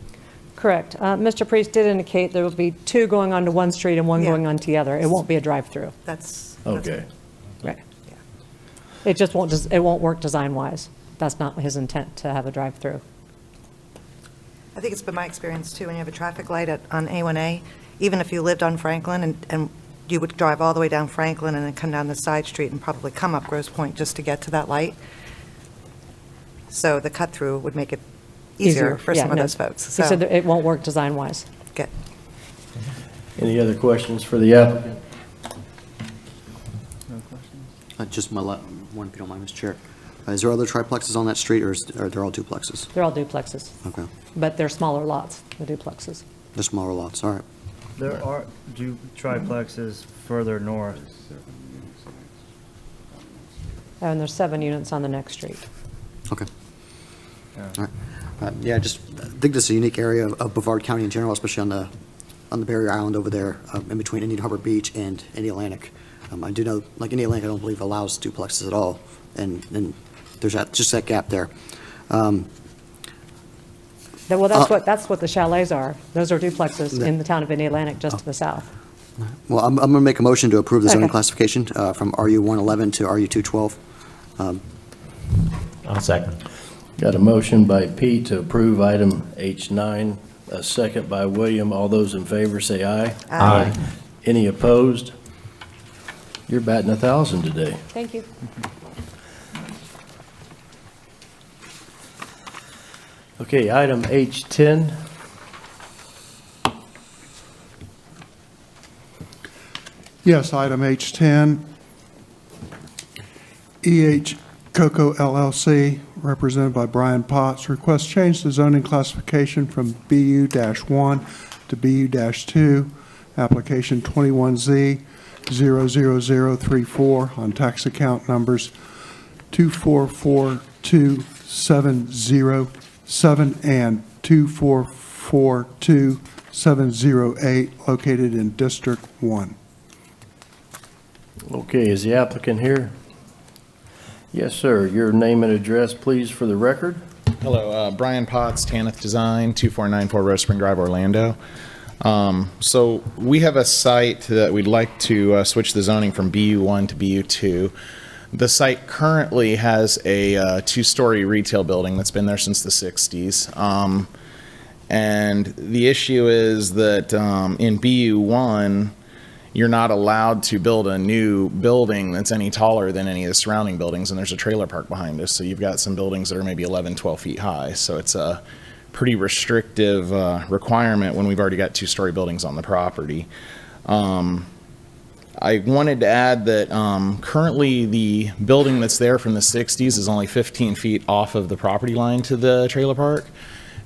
Correct. Mr. Priest did indicate there will be 2 going onto one street and 1 going onto the other. It won't be a drive-through. That's Okay. Right. It just won't, it won't work design-wise. That's not his intent, to have a drive-through. I think it's been my experience too, when you have a traffic light on A1A, even if you lived on Franklin and you would drive all the way down Franklin and then come down the side street and probably come up Grosse Pointe just to get to that light. So the cut-through would make it easier for Yeah, some of no. those folks. He said that it won't work design-wise. Good. Any other questions for the applicant? Just one, if you don't mind, Mr. Chair. Is there other triplexes on that street, or are they all duplexes? They're all duplexes, Okay. but they're smaller lots, the duplexes. They're smaller lots, all right. There are triplexes further north. And there's 7 units on the next street. Okay. All right. Yeah, I think this is a unique area of Brevard County in general, especially on the barrier island over there, in between Indian Harbor Beach and Indian Atlantic. I do know, like Indian Atlantic, I don't believe allows duplexes at all, and there's just that gap there. Well, that's what the chalets are. Those are duplexes in the town of Indian Atlantic, just to the south. Well, I'm going to make a motion to approve the zoning Okay. classification from RU 111 to RU 212. I'll second. Got a motion by Pete to approve item H9, a second by William. All those in favor say aye. Aye. Any opposed? You're batting 1,000 today. Thank you. Okay, item H10. Yes, item H10. EH Coco LLC, represented by Brian Potts, requests change the zoning classification from BU-1 to BU-2, application 21Z 00034 on tax account numbers 2442707 and 2442708, located in District 1. Okay, is the applicant here? Yes, sir. Your name and address, please, for the record. Hello, Brian Potts, Townhouse Design, 2494 Rose Spring Drive, Orlando. So we have a site that we'd like to switch the zoning from BU1 to BU2. The site currently has a 2-story retail building that's been there since the 60s. And the issue is that in BU1, you're not allowed to build a new building that's any taller than any of the surrounding buildings, and there's a trailer park behind us. So you've got some buildings that are maybe 11, 12 feet high. So it's a pretty restrictive requirement when we've already got 2-story buildings on the property. I wanted to add that currently the building that's there from the 60s is only 15 feet off of the property line to the trailer park.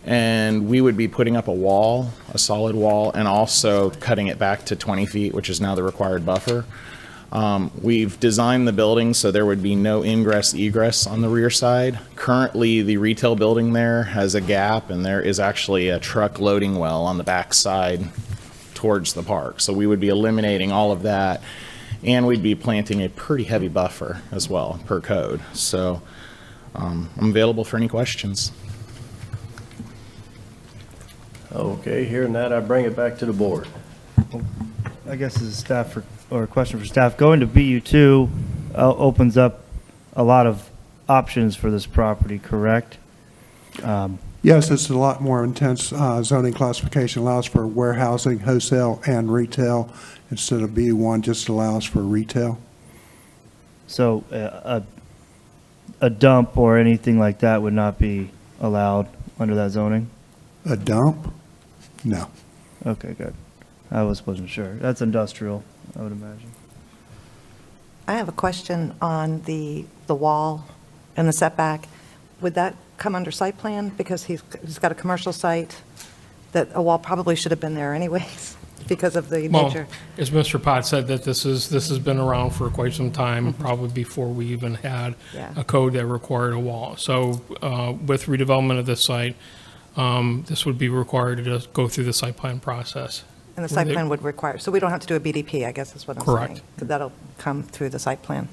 And we would be putting up a wall, a solid wall, and also cutting it back to 20 feet, which is now the required buffer. We've designed the building so there would be no ingress egress on the rear side. Currently, the retail building there has a gap, and there is actually a truck loading well on the back side towards the park. So we would be eliminating all of that, and we'd be planting a pretty heavy buffer as well per code. So I'm available for any questions. Okay, hearing that, I bring it back to the board. I guess this is staff or a question for staff. Going to BU2 opens up a lot of options for this property, correct? Yes, it's a lot more intense zoning classification, allows for warehousing, wholesale, and retail, instead of B1 just allows for retail. So a dump or anything like that would not be allowed under that zoning? A dump? No. Okay, good. Wasn't sure. That's industrial, I would imagine. I have a question on the wall and the setback. Would that come under site plan? Because he's got a commercial site, that a wall probably should have been there anyways because of the Well, nature. as Mr. Potts said, that this has been around for quite some time, probably before we even had Yeah. a code that required a wall. So with redevelopment of this site, this would be required to just go through the site plan process. And the where site they- plan would require, so we don't have to do a BDP, I guess is what I'm saying. Correct. Because that'll come through the site plan.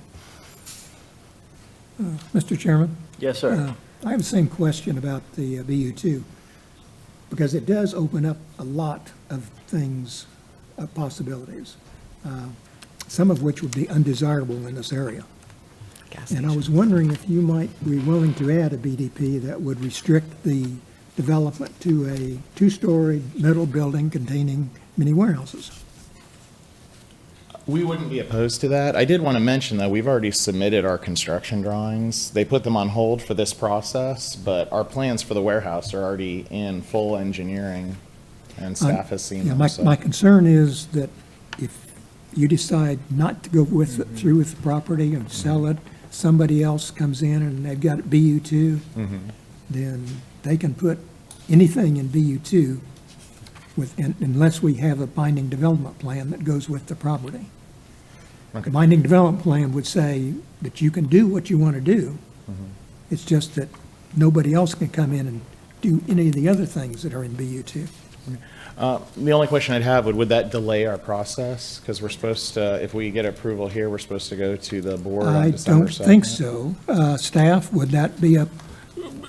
Mr. Chairman? Yes, sir. I have the same question about the BU2, because it does open up a lot of things, possibilities, some of which would be undesirable in this area. And I was wondering if you might be willing to add a BDP that would restrict the development to a two-story metal building containing many warehouses. We wouldn't be opposed to that. I did want to mention that we've already submitted our construction drawings. They put them on hold for this process, but our plans for the warehouse are already in full engineering, and staff has seen Yeah, them. my, so- my concern is that if you decide not to go with, through with the property and sell it, somebody else comes in and they've got BU2, then they can put anything in BU2 unless we have a binding development plan that goes with the property. The binding development plan would say that you can do what you want to do. It's just that nobody else can come in and do any of the other things that are in BU2. The only question I'd have, would that delay our process? Because we're supposed to, if we get approval here, we're supposed to go to the board on I December don't 2nd. think so. Staff, would that be a,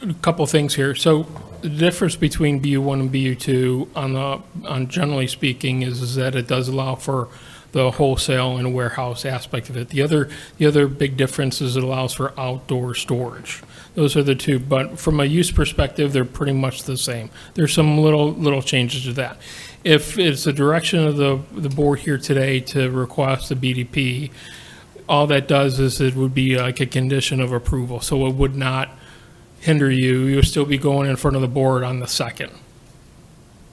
A couple things here. So the difference between BU1 and BU2 on generally speaking is that it does allow for the wholesale and warehouse aspect of it. The other big difference is it allows for outdoor storage. Those are the two, but from a use perspective, they're pretty much the same. There's some little changes to that. If it's the direction of the board here today to request a BDP, all that does is it would be like a condition of approval, so it would not hinder you. You'll still be going in front of the board on the 2nd.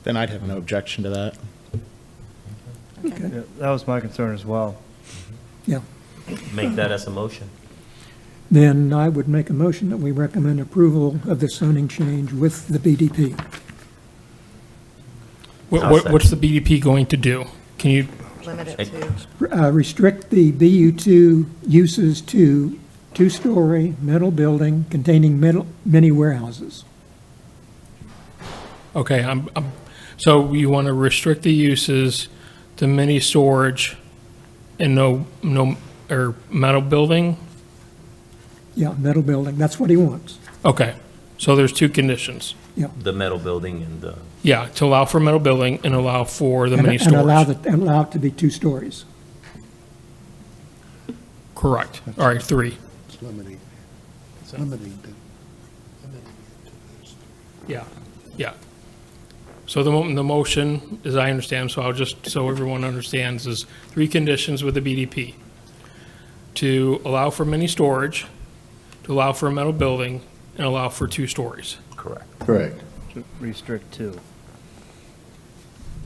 Then I'd have no objection to that. Yeah, that was my concern as well. yeah. Make that as a motion. Then I would make a motion that we recommend approval of the zoning change with the BDP. What's the BDP going to do? Can you, Limit it to, Restrict the BU2 uses to two-story metal building containing many warehouses. okay, so you want to restrict the uses to mini storage and no, or metal building? Yeah, metal building, that's what he wants. Okay, so there's two conditions. The metal building and the, Yeah, to allow for metal building and allow for the And- mini and allow storage. and allow it to be two stories. Correct. All right, 3. It's limiting. It's limiting to. Yeah, yeah. So the motion, as I understand, so I'll just, so everyone understands, is 3 conditions with the BDP. To allow for mini storage, to allow for a metal building, and allow for 2 stories. correct. Correct. To restrict to.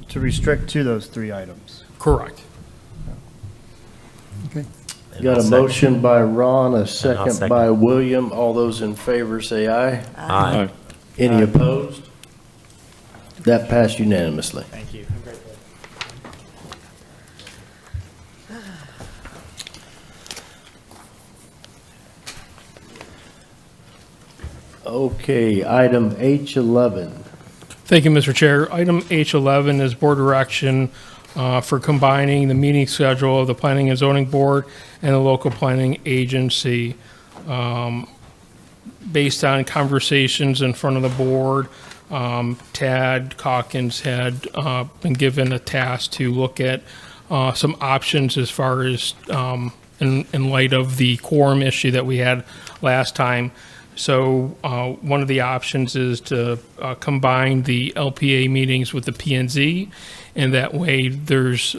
To restrict to those 3 items. Correct. Okay. And Got I'll a second. motion by Ron, a second second. by William. All those in favor say aye. Aye. Any opposed? That passed unanimously. Thank you. Okay, item H11. Thank you, Mr. Chair. Item H11 is board direction for combining the meeting schedule of the Planning and Zoning Board and the local planning agency. Based on conversations in front of the board, Tad Calkins had been given a task to look at some options as far as in light of the quorum issue that we had last time. So one of the options is to combine the LPA meetings with the P&Z, and that way there's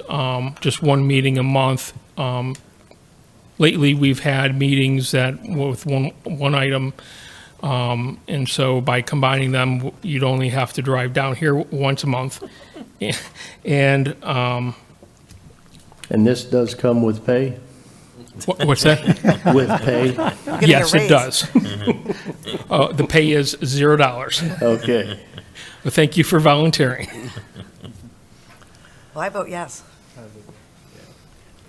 just one meeting a month lately, we've had meetings that with one item, and so by combining them, you'd only have to drive down here once a month. And this does come with pay? what's that? With pay? Yes, it does. The pay is $0. Okay. Well, thank you for volunteering. Well, I vote yes.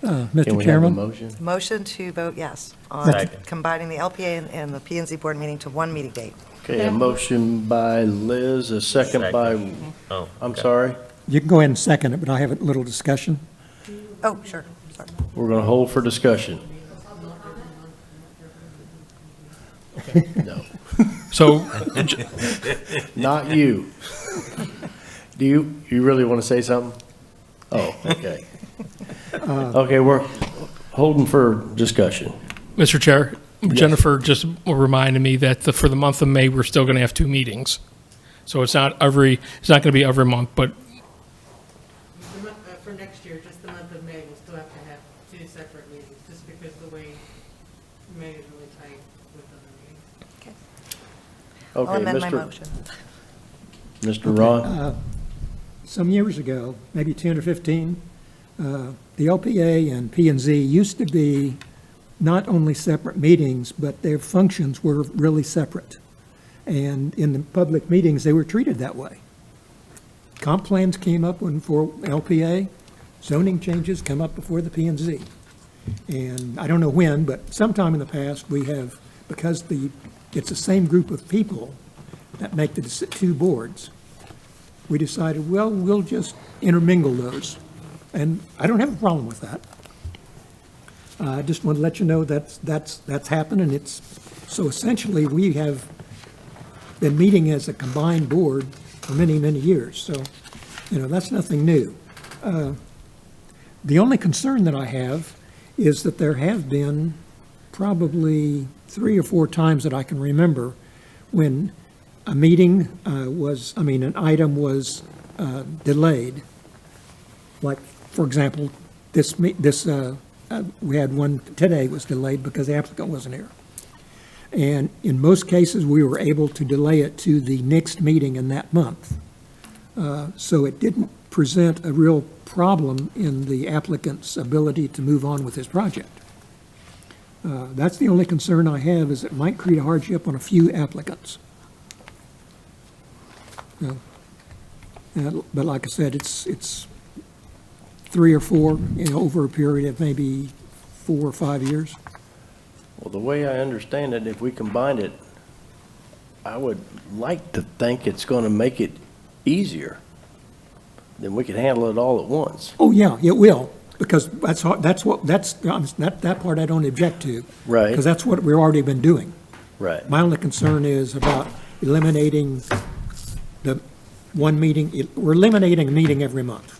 Can we Mr. have a Chairman? motion? Motion to vote yes on Second. combining the LPA and the P&Z board meeting to one meeting date. Okay, a motion by Liz, a second by, Oh, I'm okay. sorry, You can go ahead and second it, but I have a little discussion. Oh, sure. Sorry. we're going to hold for discussion. No, So, not you. Do you really want to say something? Oh, okay. Okay, we're holding for discussion. Mr. Chair, Jennifer just reminded me that for the month of May, we're still going to have 2 meetings. So it's not going to be every month, but For next year, just the month of May, we'll still have to have 2 separate meetings, just because the way May is really tight with other meetings. I'll Okay, amend my motion. Mr. Ron? Some years ago, maybe 10 or 15, the LPA and P&Z used to be not only separate meetings, but their functions were really separate. And in the public meetings, they were treated that way. Comp plans came up for LPA, zoning changes come up before the P&Z. And I don't know when, but sometime in the past, we have, because it's the same group of people that make the 2 boards, we decided, well, we'll just intermingle those. And I don't have a problem with that. I just want to let you know that's happened, and so essentially, we have been meeting as a combined board for many, many years. So, that's nothing new. The only concern that I have is that there have been probably 3 or 4 times that I can remember when a meeting an item was delayed. Like, for example, we had one today was delayed because the applicant wasn't here. And in most cases, we were able to delay it to the next meeting in that month. So it didn't present a real problem in the applicant's ability to move on with his project. That's the only concern I have, is it might create a hardship on a few applicants. But like I said, it's 3 or 4, over a period of maybe 4 or 5 years. Well, the way I understand it, if we combine it, I would like to think it's going to make it easier. Then we could handle it all at once. Oh, yeah, it will, because that part I don't object to. Right. Because that's what we've already been doing. Right. My only concern is about eliminating the one meeting. We're eliminating a meeting every month,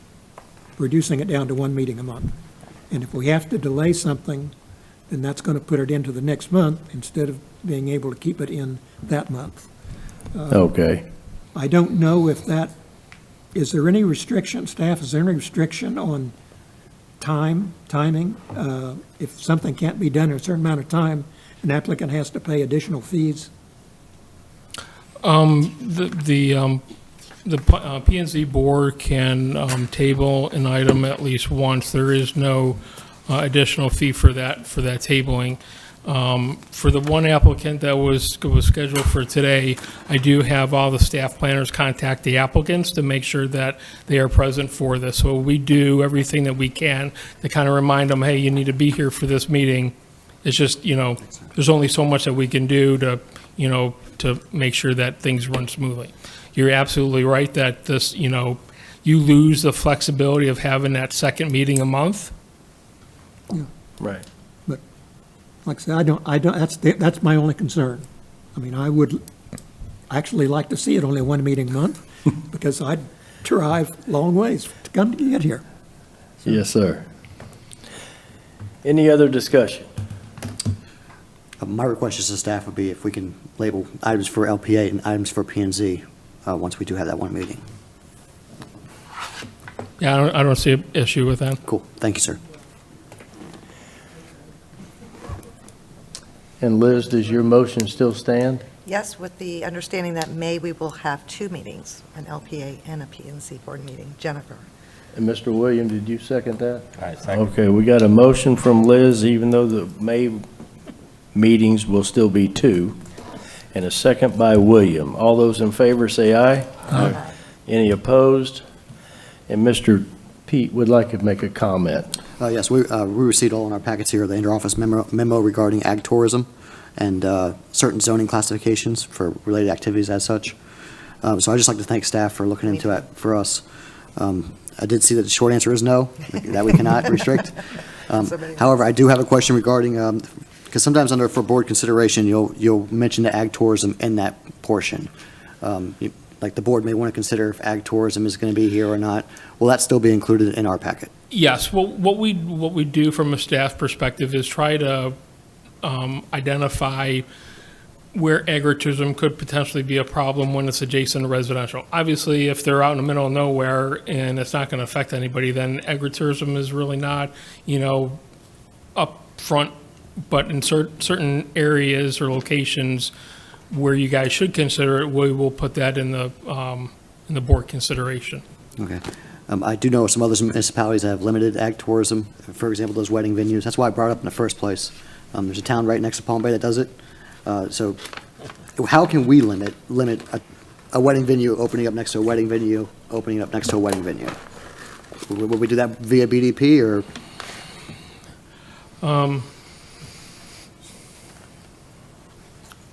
reducing it down to 1 meeting a month. And if we have to delay something, then that's going to put it into the next month instead of being able to keep it in that month. Okay. I don't know if is there any restriction, staff, is there any restriction on timing? If something can't be done in a certain amount of time, an applicant has to pay additional fees? The P&Z board can table an item at least once. There is no additional fee for that tabling. For the one applicant that was scheduled for today, I do have all the staff planners contact the applicants to make sure that they are present for this. So we do everything that we can to kind of remind them, hey, you need to be here for this meeting. It's just, there's only so much that we can do to make sure that things run smoothly. You're absolutely right that this, you lose the flexibility of having that second meeting a month. Yeah. Right. But like I said, I don't, that's my only concern. I mean, I would actually like to see it only 1 meeting a month, because I'd drive long ways to come to get here. Yes, sir. Any other discussion? My request as to staff would be if we can label items for LPA and items for P&Z once we do have that 1 meeting. Yeah, I don't see an issue with that. Cool. Thank you, sir. And Liz, does your motion still stand? Yes, with the understanding that May we will have two meetings, an LPA and a PNC board meeting. Jennifer? And Mr. William, did you second that? I second. Okay, we got a motion from Liz, even though the May meetings will still be 2, and a second by William. All those in favor say aye. Aye. Any opposed? And Mr. Pete would like to make a comment. Yes, we received all in our packets here, the interoffice memo regarding ag tourism and certain zoning classifications for related activities as such. So I'd just like to thank staff for looking into it for us. I did see that the short answer is no, that we cannot restrict. However, I do have a question regarding, because sometimes for board consideration, you'll mention the ag tourism in that portion. Like the board may want to consider if ag tourism is going to be here or not. Will that still be included in our packet? Yes, well, what we do from a staff perspective is try to identify where agritourism could potentially be a problem when it's adjacent to residential. Obviously, if they're out in the middle of nowhere and it's not going to affect anybody, then agritourism is really not, up front. But in certain areas or locations where you guys should consider it, we will put that in the board consideration. Okay. I do know some other municipalities that have limited ag tourism, for example, those wedding venues. That's why I brought it up in the first place. There's a town right next to Palm Bay that does it. So how can we limit a wedding venue opening up next to a wedding venue, opening up next to a wedding venue? Will we do that via BDP or?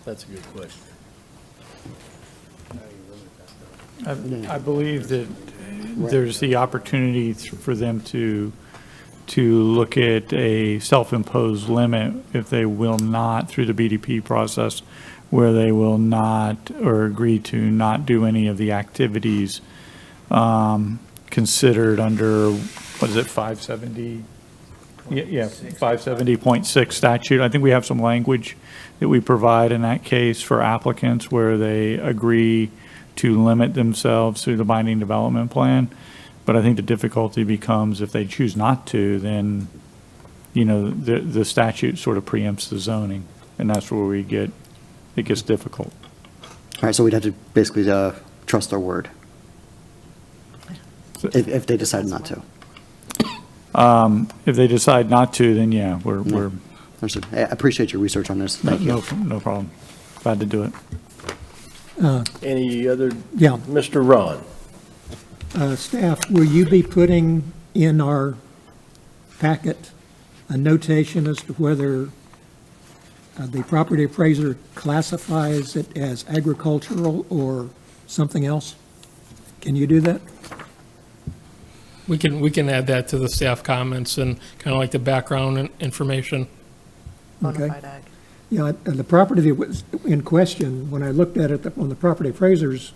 That's a good question. I believe that there's the opportunity for them to look at a self-imposed limit if they will not, through the BDP process, where they will not or agree to not do any of the activities considered under, what is it, 570? Yeah, 570.6 statute. I think we have some language that we provide in that case for applicants where they agree to limit themselves through the binding development plan. But I think the difficulty becomes if they choose not to, then, the statute sort of preempts the zoning. And that's where it gets difficult. All right, so we'd have to basically trust their word if they decide not to. If they decide not to, then yeah, we're. I appreciate your research on this. Thank you. No problem. Glad to do it. Any other? Yeah. Mr. Ron? Staff, will you be putting in our packet a notation as to whether the property appraiser classifies it as agricultural or something else? Can you do that? We can add that to the staff comments and kind of like the background information. Okay. Yeah, and the property that was in question, when I looked at it on the property appraiser's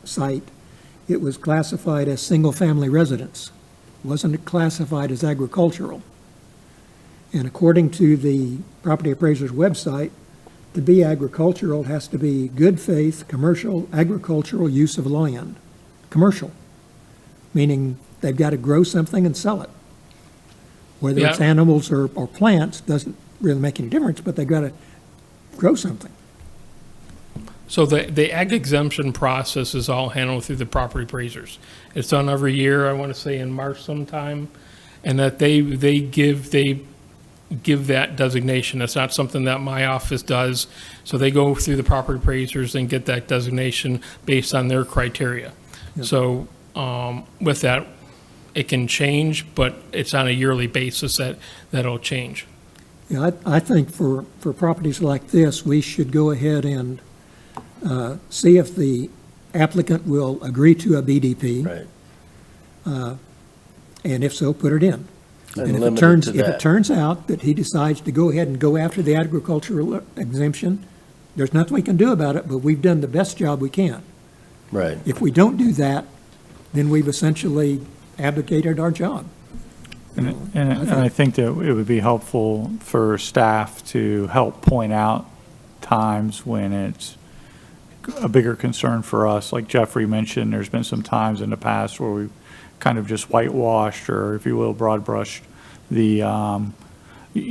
site, it was classified as single-family residence. Wasn't classified as agricultural. And according to the property appraiser's website, to be agricultural has to be good faith, commercial, agricultural use of land. Commercial, meaning they've got to grow something and sell it. Whether it's animals or plants doesn't really make any difference, but they've got to grow something. So the ag exemption process is all handled through the property appraisers. It's done every year, I want to say in March sometime, and that they give that designation. It's not something that my office does. So they go through the property appraisers and get that designation based on their criteria. Yep. So with that, it can change, but it's on a yearly basis that'll change. Yeah, I think for properties like this, we should go ahead and see if the applicant will agree to a BDP. Right. And if so, put it in. And if limit it to it that. turns out that he decides to go ahead and go after the agricultural exemption, there's nothing we can do about it, but we've done the best job we can. Right. If we don't do that, then we've essentially abdicated our job. And I think that it would be helpful for staff to help point out times when it's a bigger concern for us. Like Jeffrey mentioned, there's been some times in the past where we've kind of just whitewashed, or if you will, broad brushed the the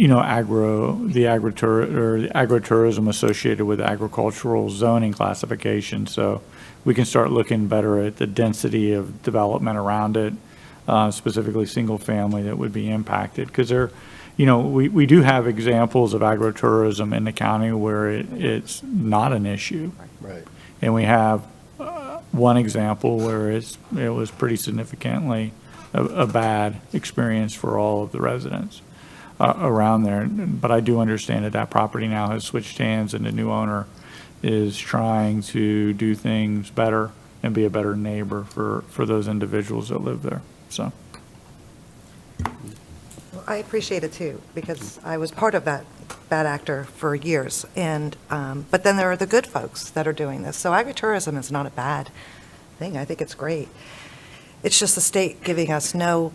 agritourism associated with agricultural zoning classification. So we can start looking better at the density of development around it, specifically single family that would be impacted. Because we do have examples of agritourism in the county where it's not an issue. Right. And we have one example where it was pretty significantly a bad experience for all of the residents around there. But I do understand that property now has switched hands and the new owner is trying to do things better and be a better neighbor for those individuals that live there. So. Well, I appreciate it too, because I was part of that bad actor for years. And, but then there are the good folks that are doing this. So agritourism is not a bad thing. I think it's great. It's just the state giving us no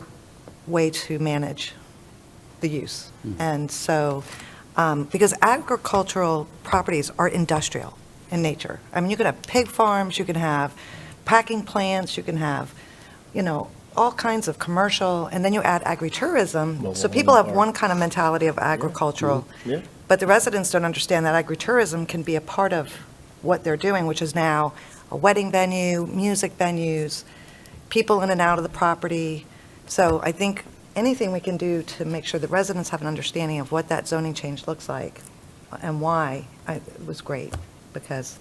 way to manage the use. And so, because agricultural properties are industrial in nature. I mean, you can have pig farms, you can have packing plants, you can have, all kinds of commercial, and then you add agritourism. So people have one kind of mentality of agricultural, Yeah. but the residents don't understand that agritourism can be a part of what they're doing, which is now a wedding venue, music venues, people in and out of the property. So I think anything we can do to make sure the residents have an understanding of what that zoning change looks like and why, it was great, because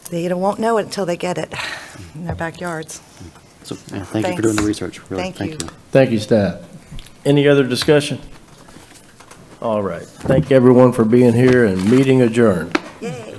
they won't know it until they get it in their backyards. So, yeah, thank you for doing the research. Really, Thank you. Thank you, staff. Any other discussion? All right. Thank everyone for being here, and meeting adjourned. Yay.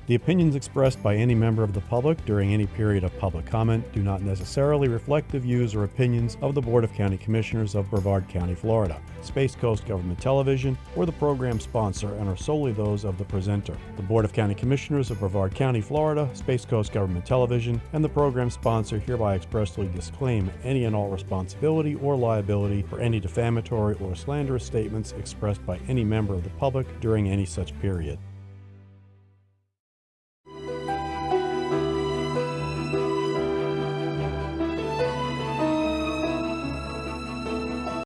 The opinions expressed by any member of the public during any period of public comment do not necessarily reflect the views or opinions of the Board of County Commissioners of Brevard County, Florida, Space Coast Government Television, or the program sponsor, and are solely those of the presenter. The Board of County Commissioners of Brevard County, Florida, Space Coast Government Television, and the program sponsor hereby expressly disclaim any and all responsibility or liability for any defamatory or slanderous statements expressed by any member of the public during any such period.